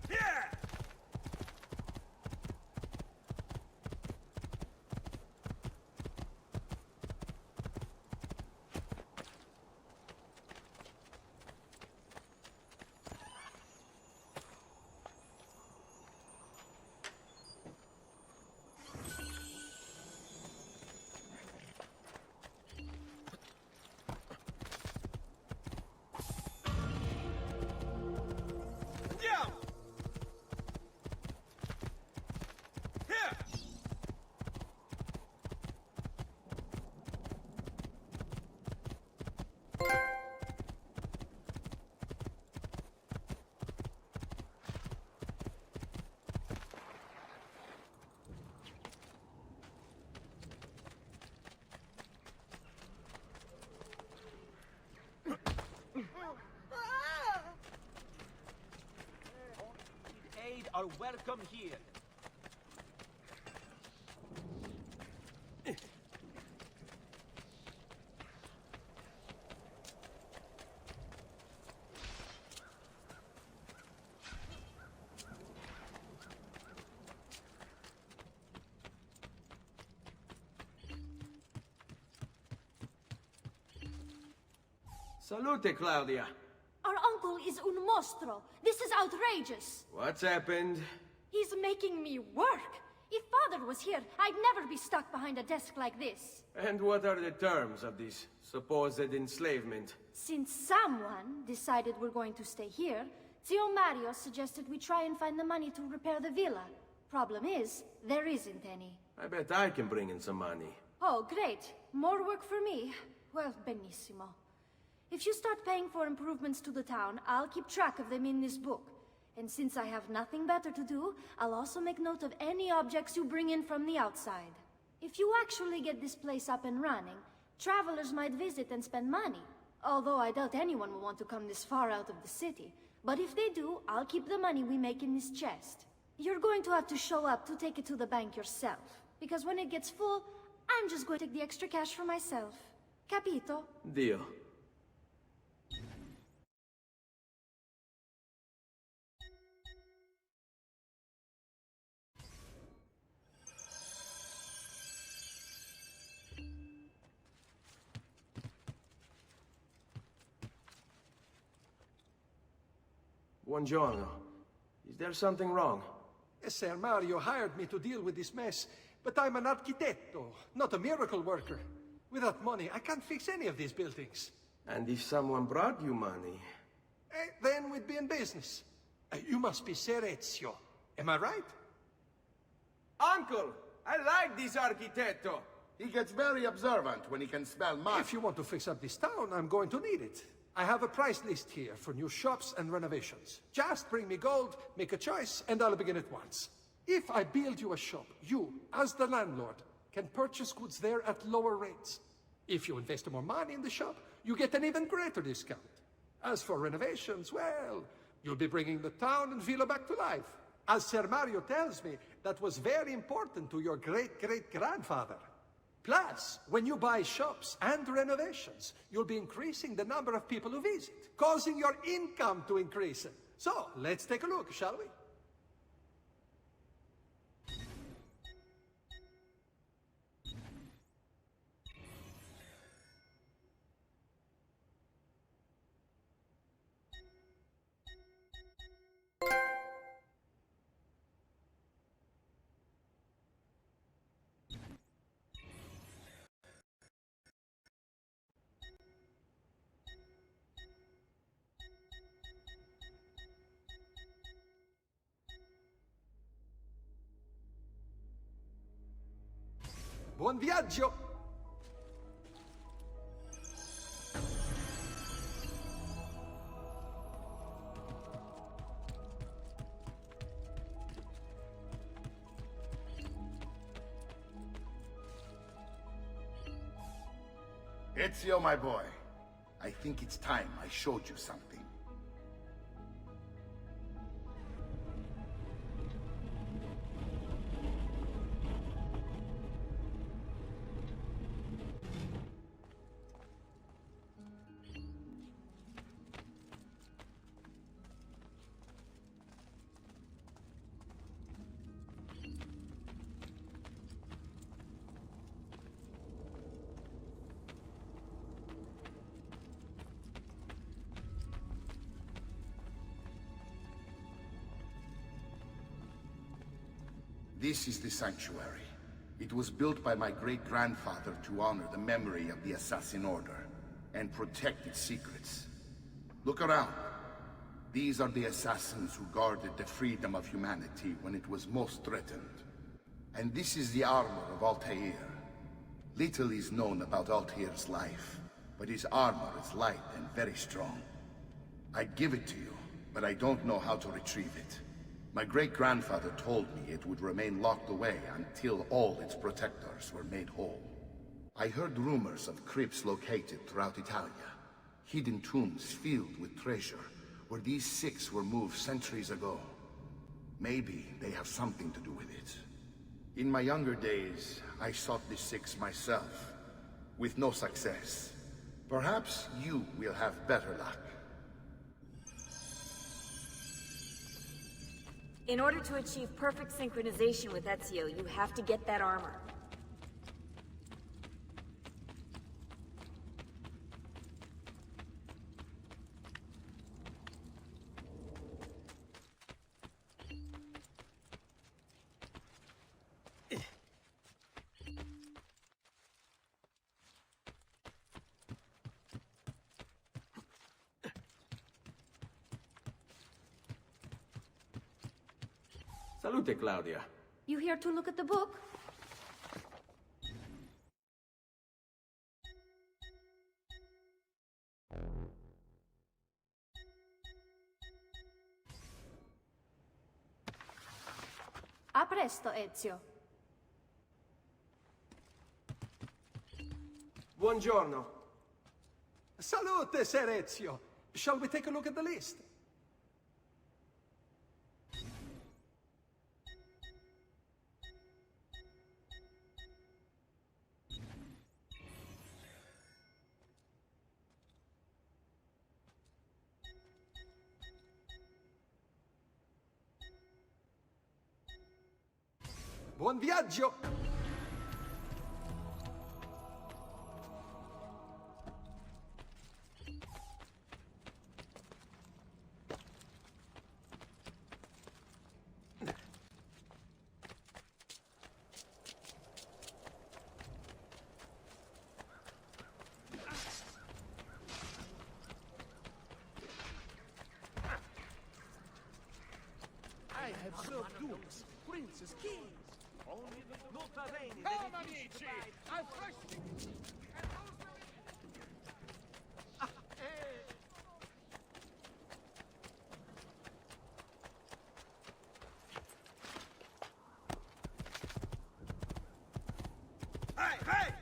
Here! are welcome here. Salute, Claudia. Our uncle is un mostro. This is outrageous. What's happened? He's making me work. If Father was here, I'd never be stuck behind a desk like this. And what are the terms of this supposed enslavement? Since someone decided we're going to stay here, Zio Mario suggested we try and find the money to repair the villa. Problem is, there isn't any. I bet I can bring in some money. Oh, great. More work for me. Well, benissimo. If you start paying for improvements to the town, I'll keep track of them in this book. And since I have nothing better to do, I'll also make note of any objects you bring in from the outside. If you actually get this place up and running, travelers might visit and spend money. Although I doubt anyone will want to come this far out of the city. But if they do, I'll keep the money we make in this chest. You're going to have to show up to take it to the bank yourself. Because when it gets full, I'm just going to take the extra cash for myself. Capito? Deal. Buongiorno. Is there something wrong? Ser Mario hired me to deal with this mess, but I'm an architetto, not a miracle worker. Without money, I can't fix any of these buildings. And if someone brought you money? Then we'd be in business. You must be Ser Ezio. Am I right? Uncle! I like this architetto! He gets very observant when he can smell money. If you want to fix up this town, I'm going to need it. I have a price list here for new shops and renovations. Just bring me gold, make a choice, and I'll begin at once. If I build you a shop, you, as the landlord, can purchase goods there at lower rates. If you invest more money in the shop, you get an even greater discount. As for renovations, well, you'll be bringing the town and villa back to life. As Ser Mario tells me, that was very important to your great-great-grandfather. Plus, when you buy shops and renovations, you'll be increasing the number of people who visit, causing your income to increase. So, let's take a look, shall we? Buon viaggio! Ezio, my boy. I think it's time I showed you something. This is the sanctuary. It was built by my great-grandfather to honor the memory of the Assassin Order and protect its secrets. Look around. These are the assassins who guarded the freedom of humanity when it was most threatened. And this is the armor of Altair. Little is known about Altair's life, but his armor is light and very strong. I'd give it to you, but I don't know how to retrieve it. My great-grandfather told me it would remain locked away until all its protectors were made whole. I heard rumors of crypts located throughout Italia, hidden tombs filled with treasure, where these six were moved centuries ago. Maybe they have something to do with it. In my younger days, I sought the Six myself, with no success. Perhaps you will have better luck. In order to achieve perfect synchronization with Ezio, you have to get that armor. Salute, Claudia. You here to look at the book? A presto, Ezio. Buongiorno. Salute, Ser Ezio. Shall we take a look at the list? Buon viaggio! I have served dukes, princes, kings. Come, amici! I've fresh... Hey, hey!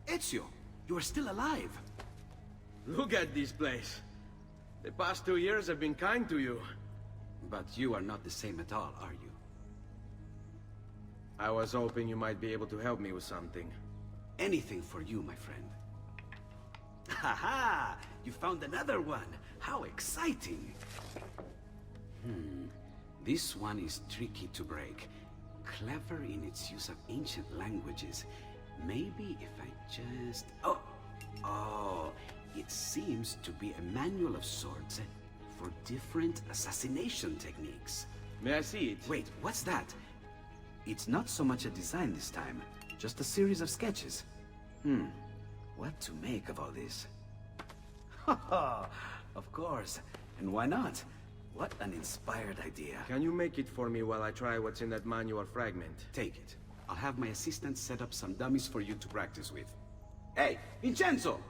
Ezio, you are still alive. Look at this place. The past 2 years have been kind to you. But you are not the same at all, are you? I was hoping you might be able to help me with something. Anything for you, my friend. Ha-ha! You found another one! How exciting! This one is tricky to break. Clever in its use of ancient languages. Maybe if I just... Oh, it seems to be a manual of sorts for different assassination techniques. May I see it? Wait, what's that? It's not so much a design this time, just a series of sketches. What to make of all this? Of course, and why not? What an inspired idea. Can you make it for me while I try what's in that manual fragment? Take it. I'll have my assistant set up some dummies for you to practice with. Hey, Vincenzo!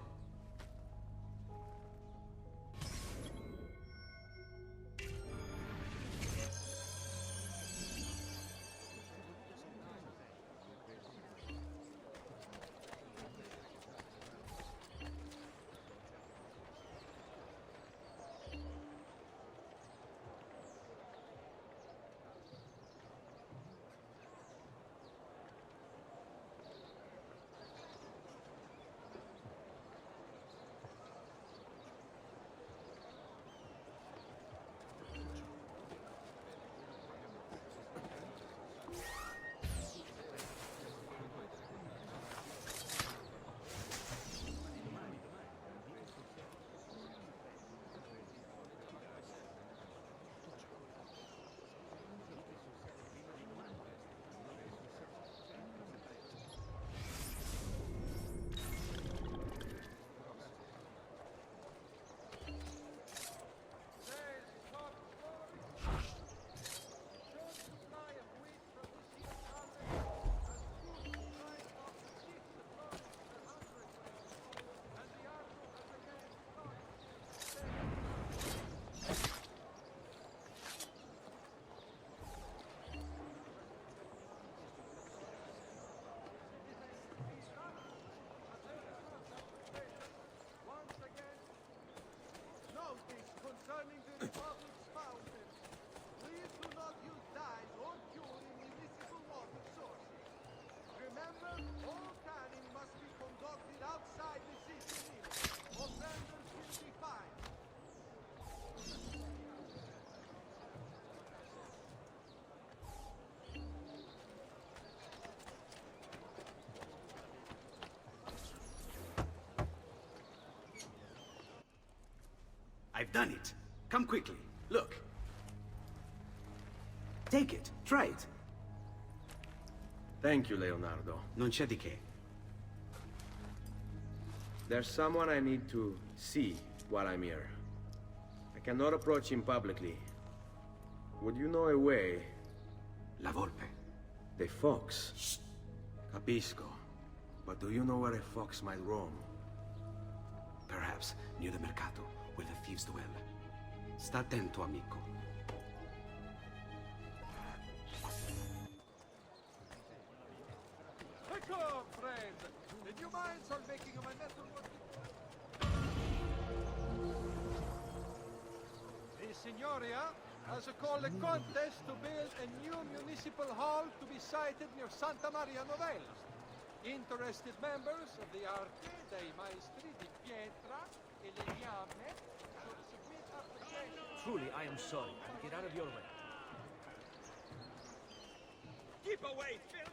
I've done it. Come quickly. Look. Take it. Try it. Thank you, Leonardo. Non c'è di che. There's someone I need to see while I'm here. I cannot approach him publicly. Would you know a way? La Volpe. The fox. Shh. Capisco. But do you know where a fox might roam? Perhaps near the Mercato, where the thieves dwell. Sta attento, amico. Welcome, friend! Did you mind on making my network? The Signoria has called a contest to build a new municipal hall to be sited near Santa Maria Novella. Interested members of the Arte dei Maestri di Pietra e Legname should submit applications. Truly, I am sorry. I'll get out of your way. Keep away, Phil!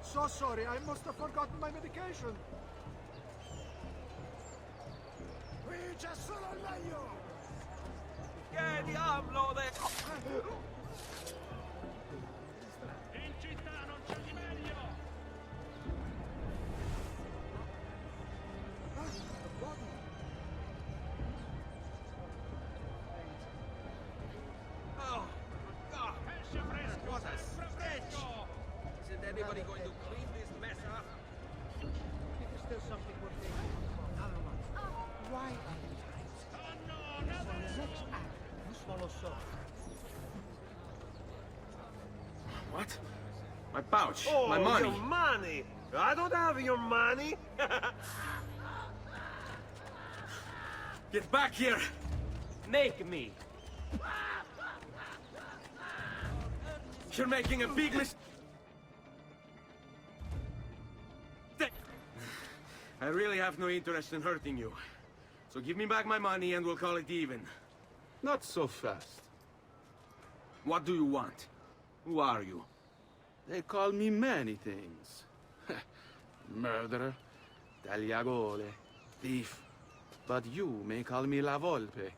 So sorry, I must have forgotten my medication. Qui c'è solo il meglio! Che diavolo In città non c'è di meglio! Oh, God! What a stench! Isn't anybody going to clean this mess up? If there's still something worth thinking about, another one. Why advertise? For the next act, you swallow salt. What? My pouch. Oh, my money. your money! I don't have your money! Get back here! Make me! You're making a big mistake. I really have no interest in hurting you. So give me back my money and we'll call it even. Not so fast. What do you want? Who are you? They call me many things. Murderer, tagliagole, thief. But you may call me La Volpe.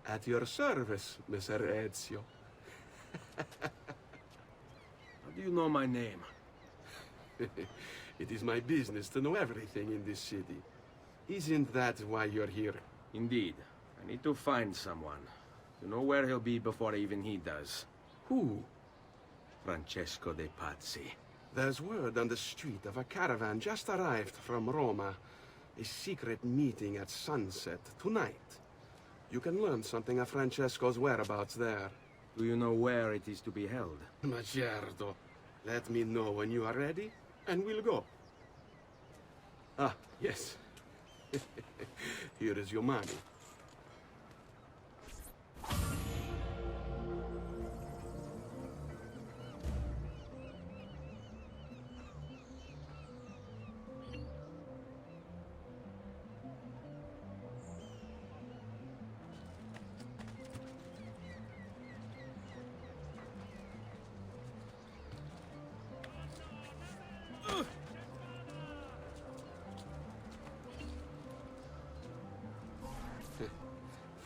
At your service, Messer Ezio. How do you know my name? It is my business to know everything in this city. Isn't that why you're here? Indeed. I need to find someone. To know where he'll be before even he does. Who? Francesco de Pazzi. There's word on the street of a caravan just arrived from Roma. A secret meeting at sunset tonight. You can learn something of Francesco's whereabouts there. Do you know where it is to be held? Ma certo. Let me know when you are ready, and we'll go. Ah, yes. Here is your money.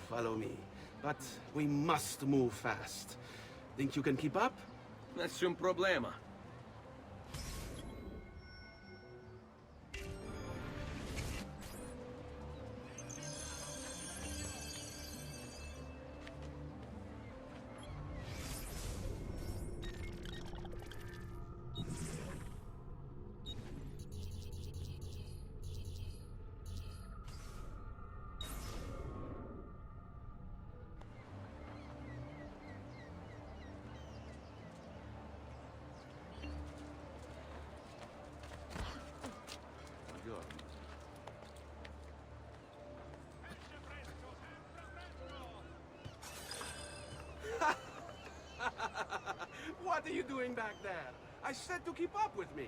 Follow me. But we must move fast. Think you can keep up? Nessun problema. What are you doing back there? I said to keep up with me.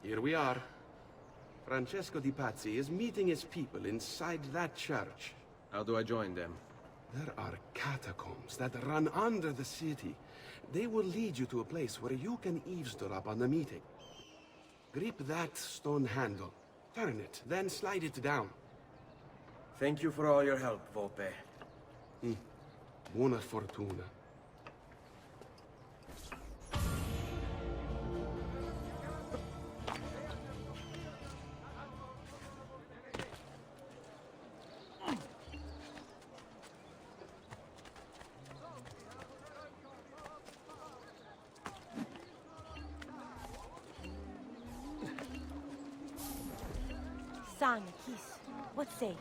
Here we are. Francesco Di Pazzi is meeting his people inside that church. How do I join them? There are catacombs that run under the city. They will lead you to a place where you can eavesdrop on the meeting. Grip that stone handle. Turn it, then slide it down. Thank you for all your help, Volpe. Buona fortuna. Sang, kiss. What say?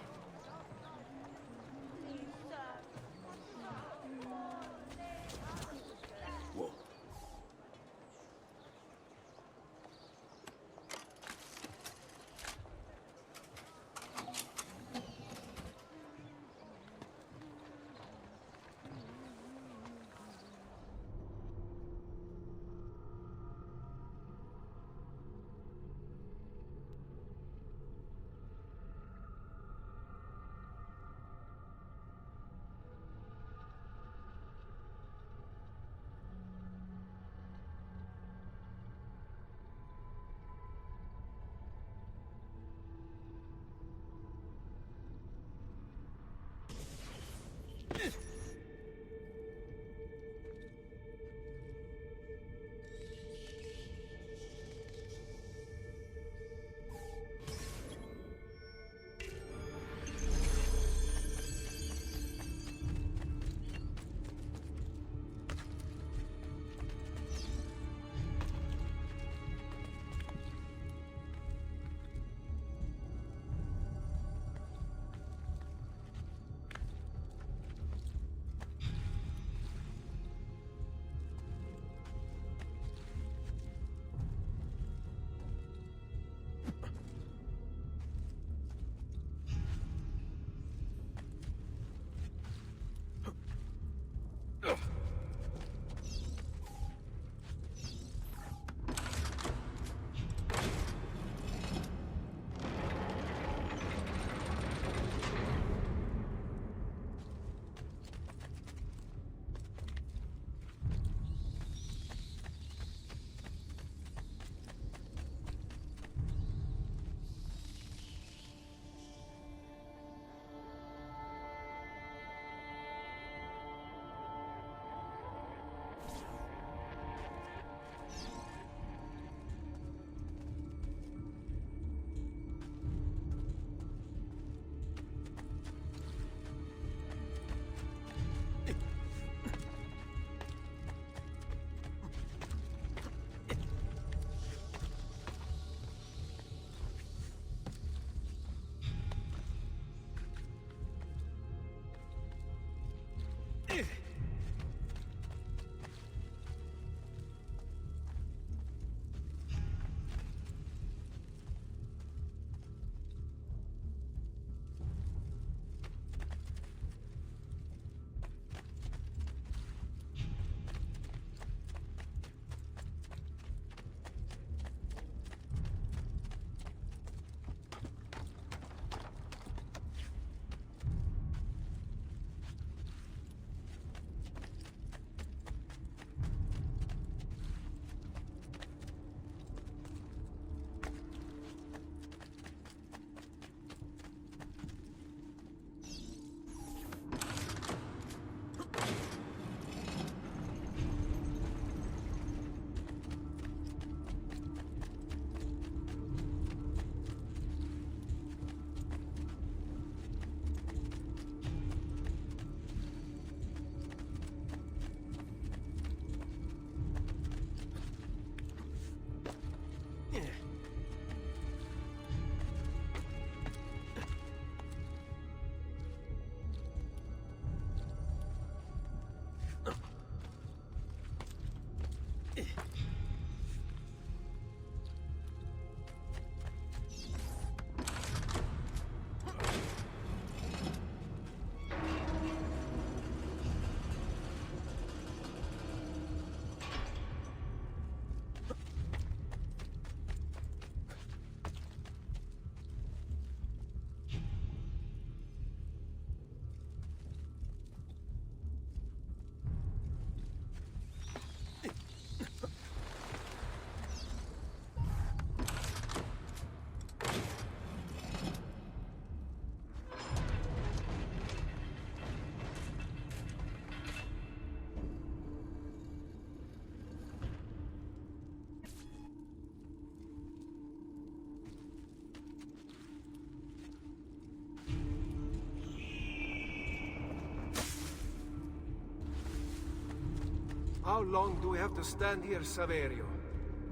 How long do we have to stand here, Saverio?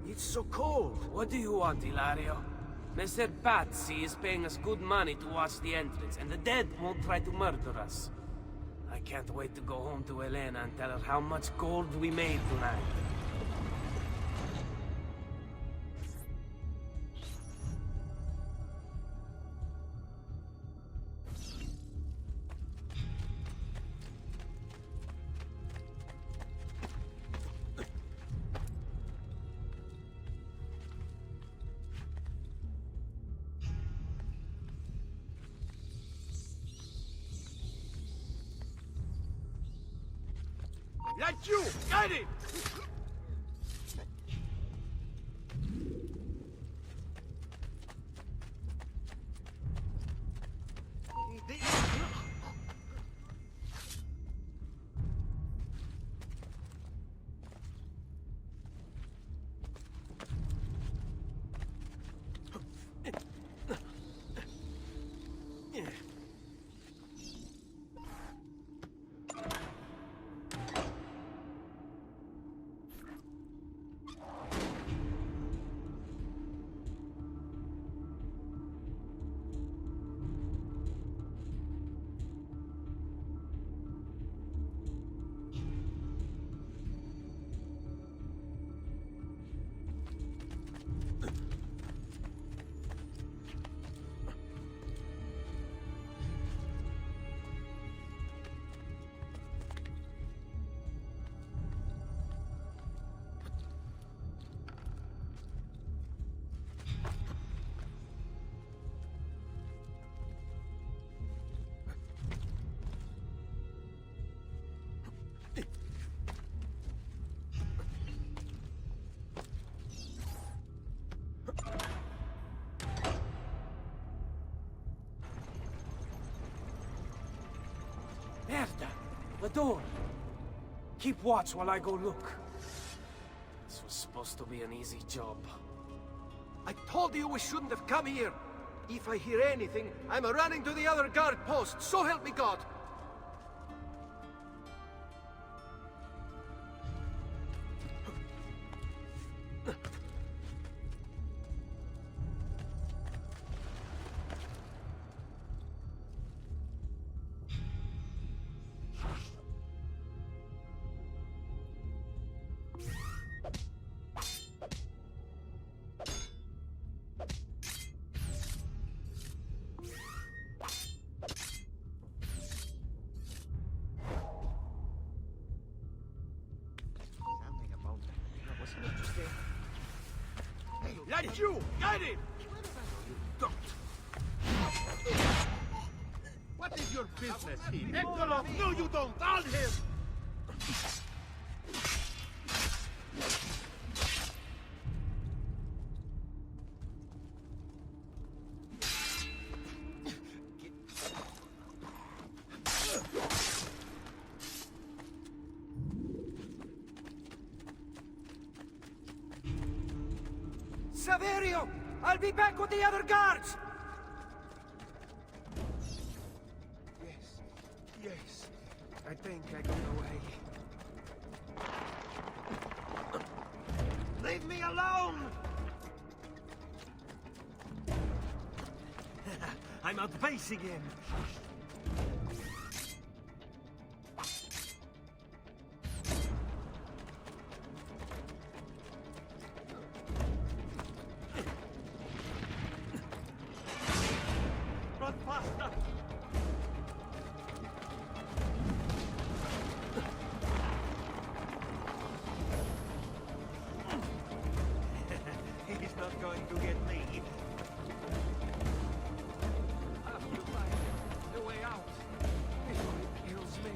It's so cold. What do you want, Hilario? Mr. Pazzi is paying us good money to watch the entrance, and the dead won't try to murder us. I can't wait to go home to Elena and tell her how much gold we made tonight. That's you! Got it! Merda! The door! Keep watch while I go look. This was supposed to be an easy job. I told you we shouldn't have come here. If I hear anything, I'm running to the other guard post. So help me God. That's you! Got it! You don't. What is your business here? Ekdolov, no you don't! I'll him! Saverio! I'll be back with the other guards! Yes. I think I got away. Leave me alone! I'm out base again. Run faster! He's not going to get me. You find the way out before it kills me.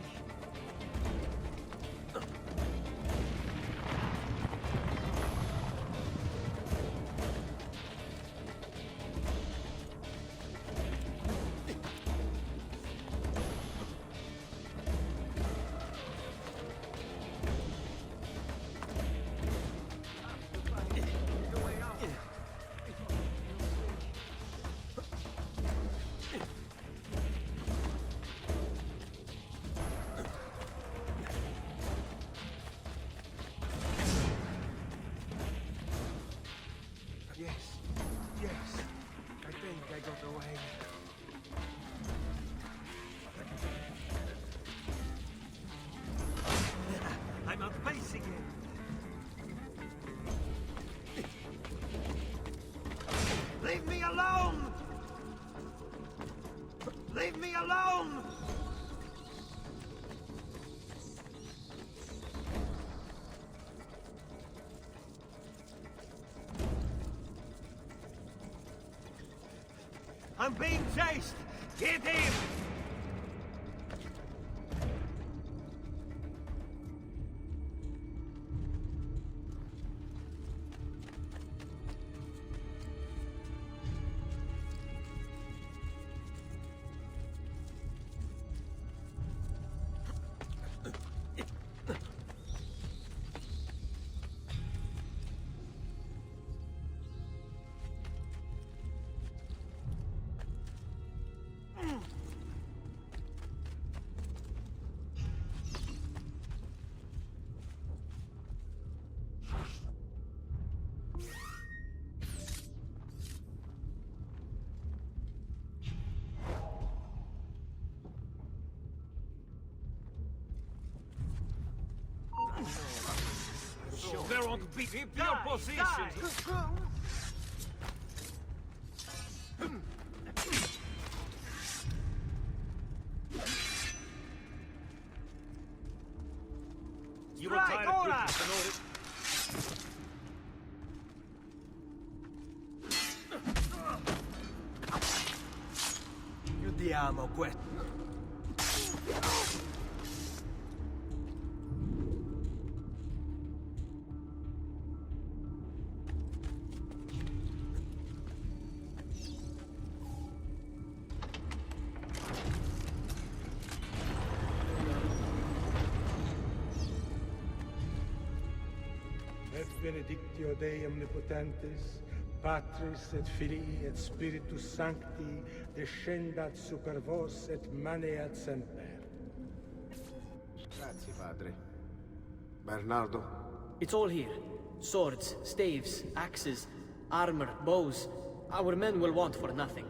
Leave me alone! I'm being chased! Get him! There won't be keep your position. You will try to it. Chiudiamo questo. Et benedictio Dei omnipotentes, Patris et Filii et Spiritus Sancti, descendat super vos et maneat semper. Grazie, padre. Bernardo? It's all here. Swords, staves, axes, armor, bows. Our men will want for nothing.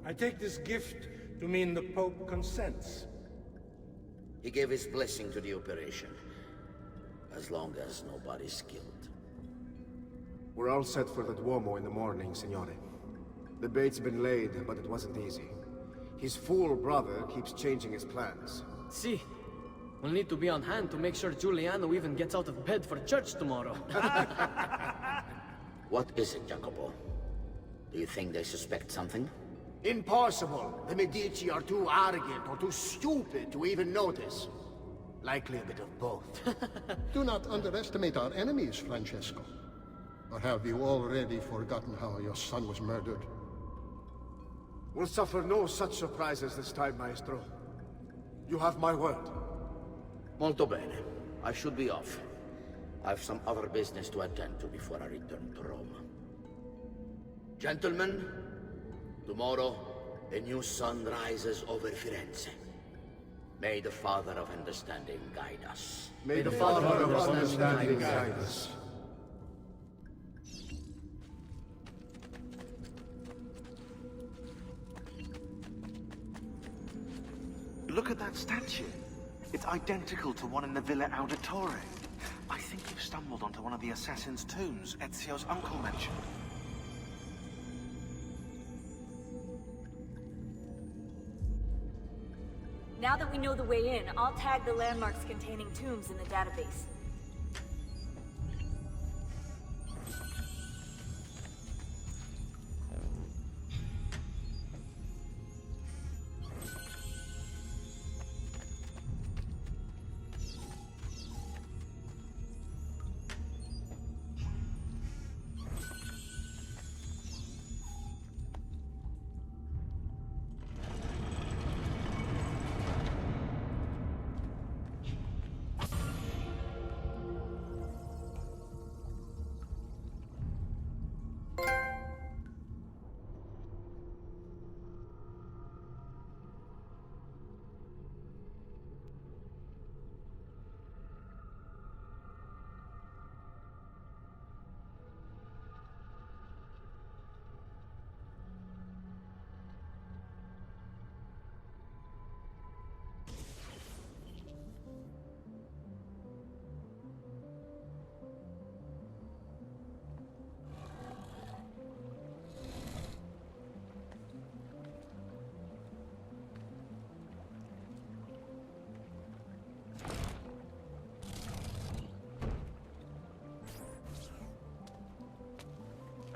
I take this gift to mean the Pope consents. He gave his blessing to the operation. As long as nobody's killed. We're all set for the Duomo in the morning, Signore. The bait's been laid, but it wasn't easy. His fool brother keeps changing his plans. See, we'll need to be on hand to make sure Giuliano even gets out of bed for church tomorrow. What is it, Jacopo? Do you think they suspect something? Impossible! The Medici are too arrogant or too stupid to even notice. Likely a bit of both. Do not underestimate our enemies, Francesco. Or have you already forgotten how your son was murdered? We'll suffer no such surprises this time, Maestro. You have my word. Molto bene. I should be off. I've some other business to attend to before I return to Rome. Gentlemen, tomorrow, a new sun rises over Firenze. May the Father of Understanding guide us. May the Father of Understanding guide us. Look at that statue. It's identical to one in the Villa Auditore. I think you've stumbled onto one of the assassin's tombs Ezio's uncle mentioned. Now that we know the way in, I'll tag the landmarks containing tombs in the database.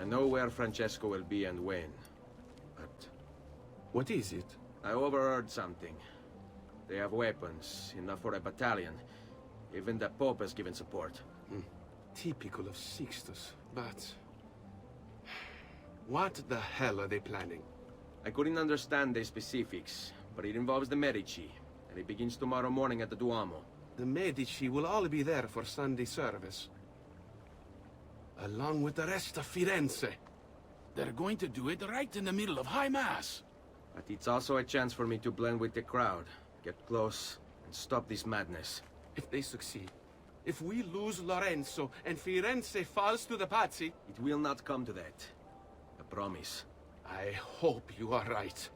I know where Francesco will be and when. But... What is it? I overheard something. They have weapons, enough for a battalion. Even the Pope has given support. Typical of Sixtus, but... What the hell are they planning? I couldn't understand the specifics, but it involves the Medici, and it begins tomorrow morning at the Duomo. The Medici will all be there for Sunday service. Along with the rest of Firenze. They're going to do it right in the middle of High Mass. But it's also a chance for me to blend with the crowd, get close, and stop this madness. If they succeed, if we lose Lorenzo and Firenze falls to the Pazzi... It will not come to that. I promise. I hope you are right.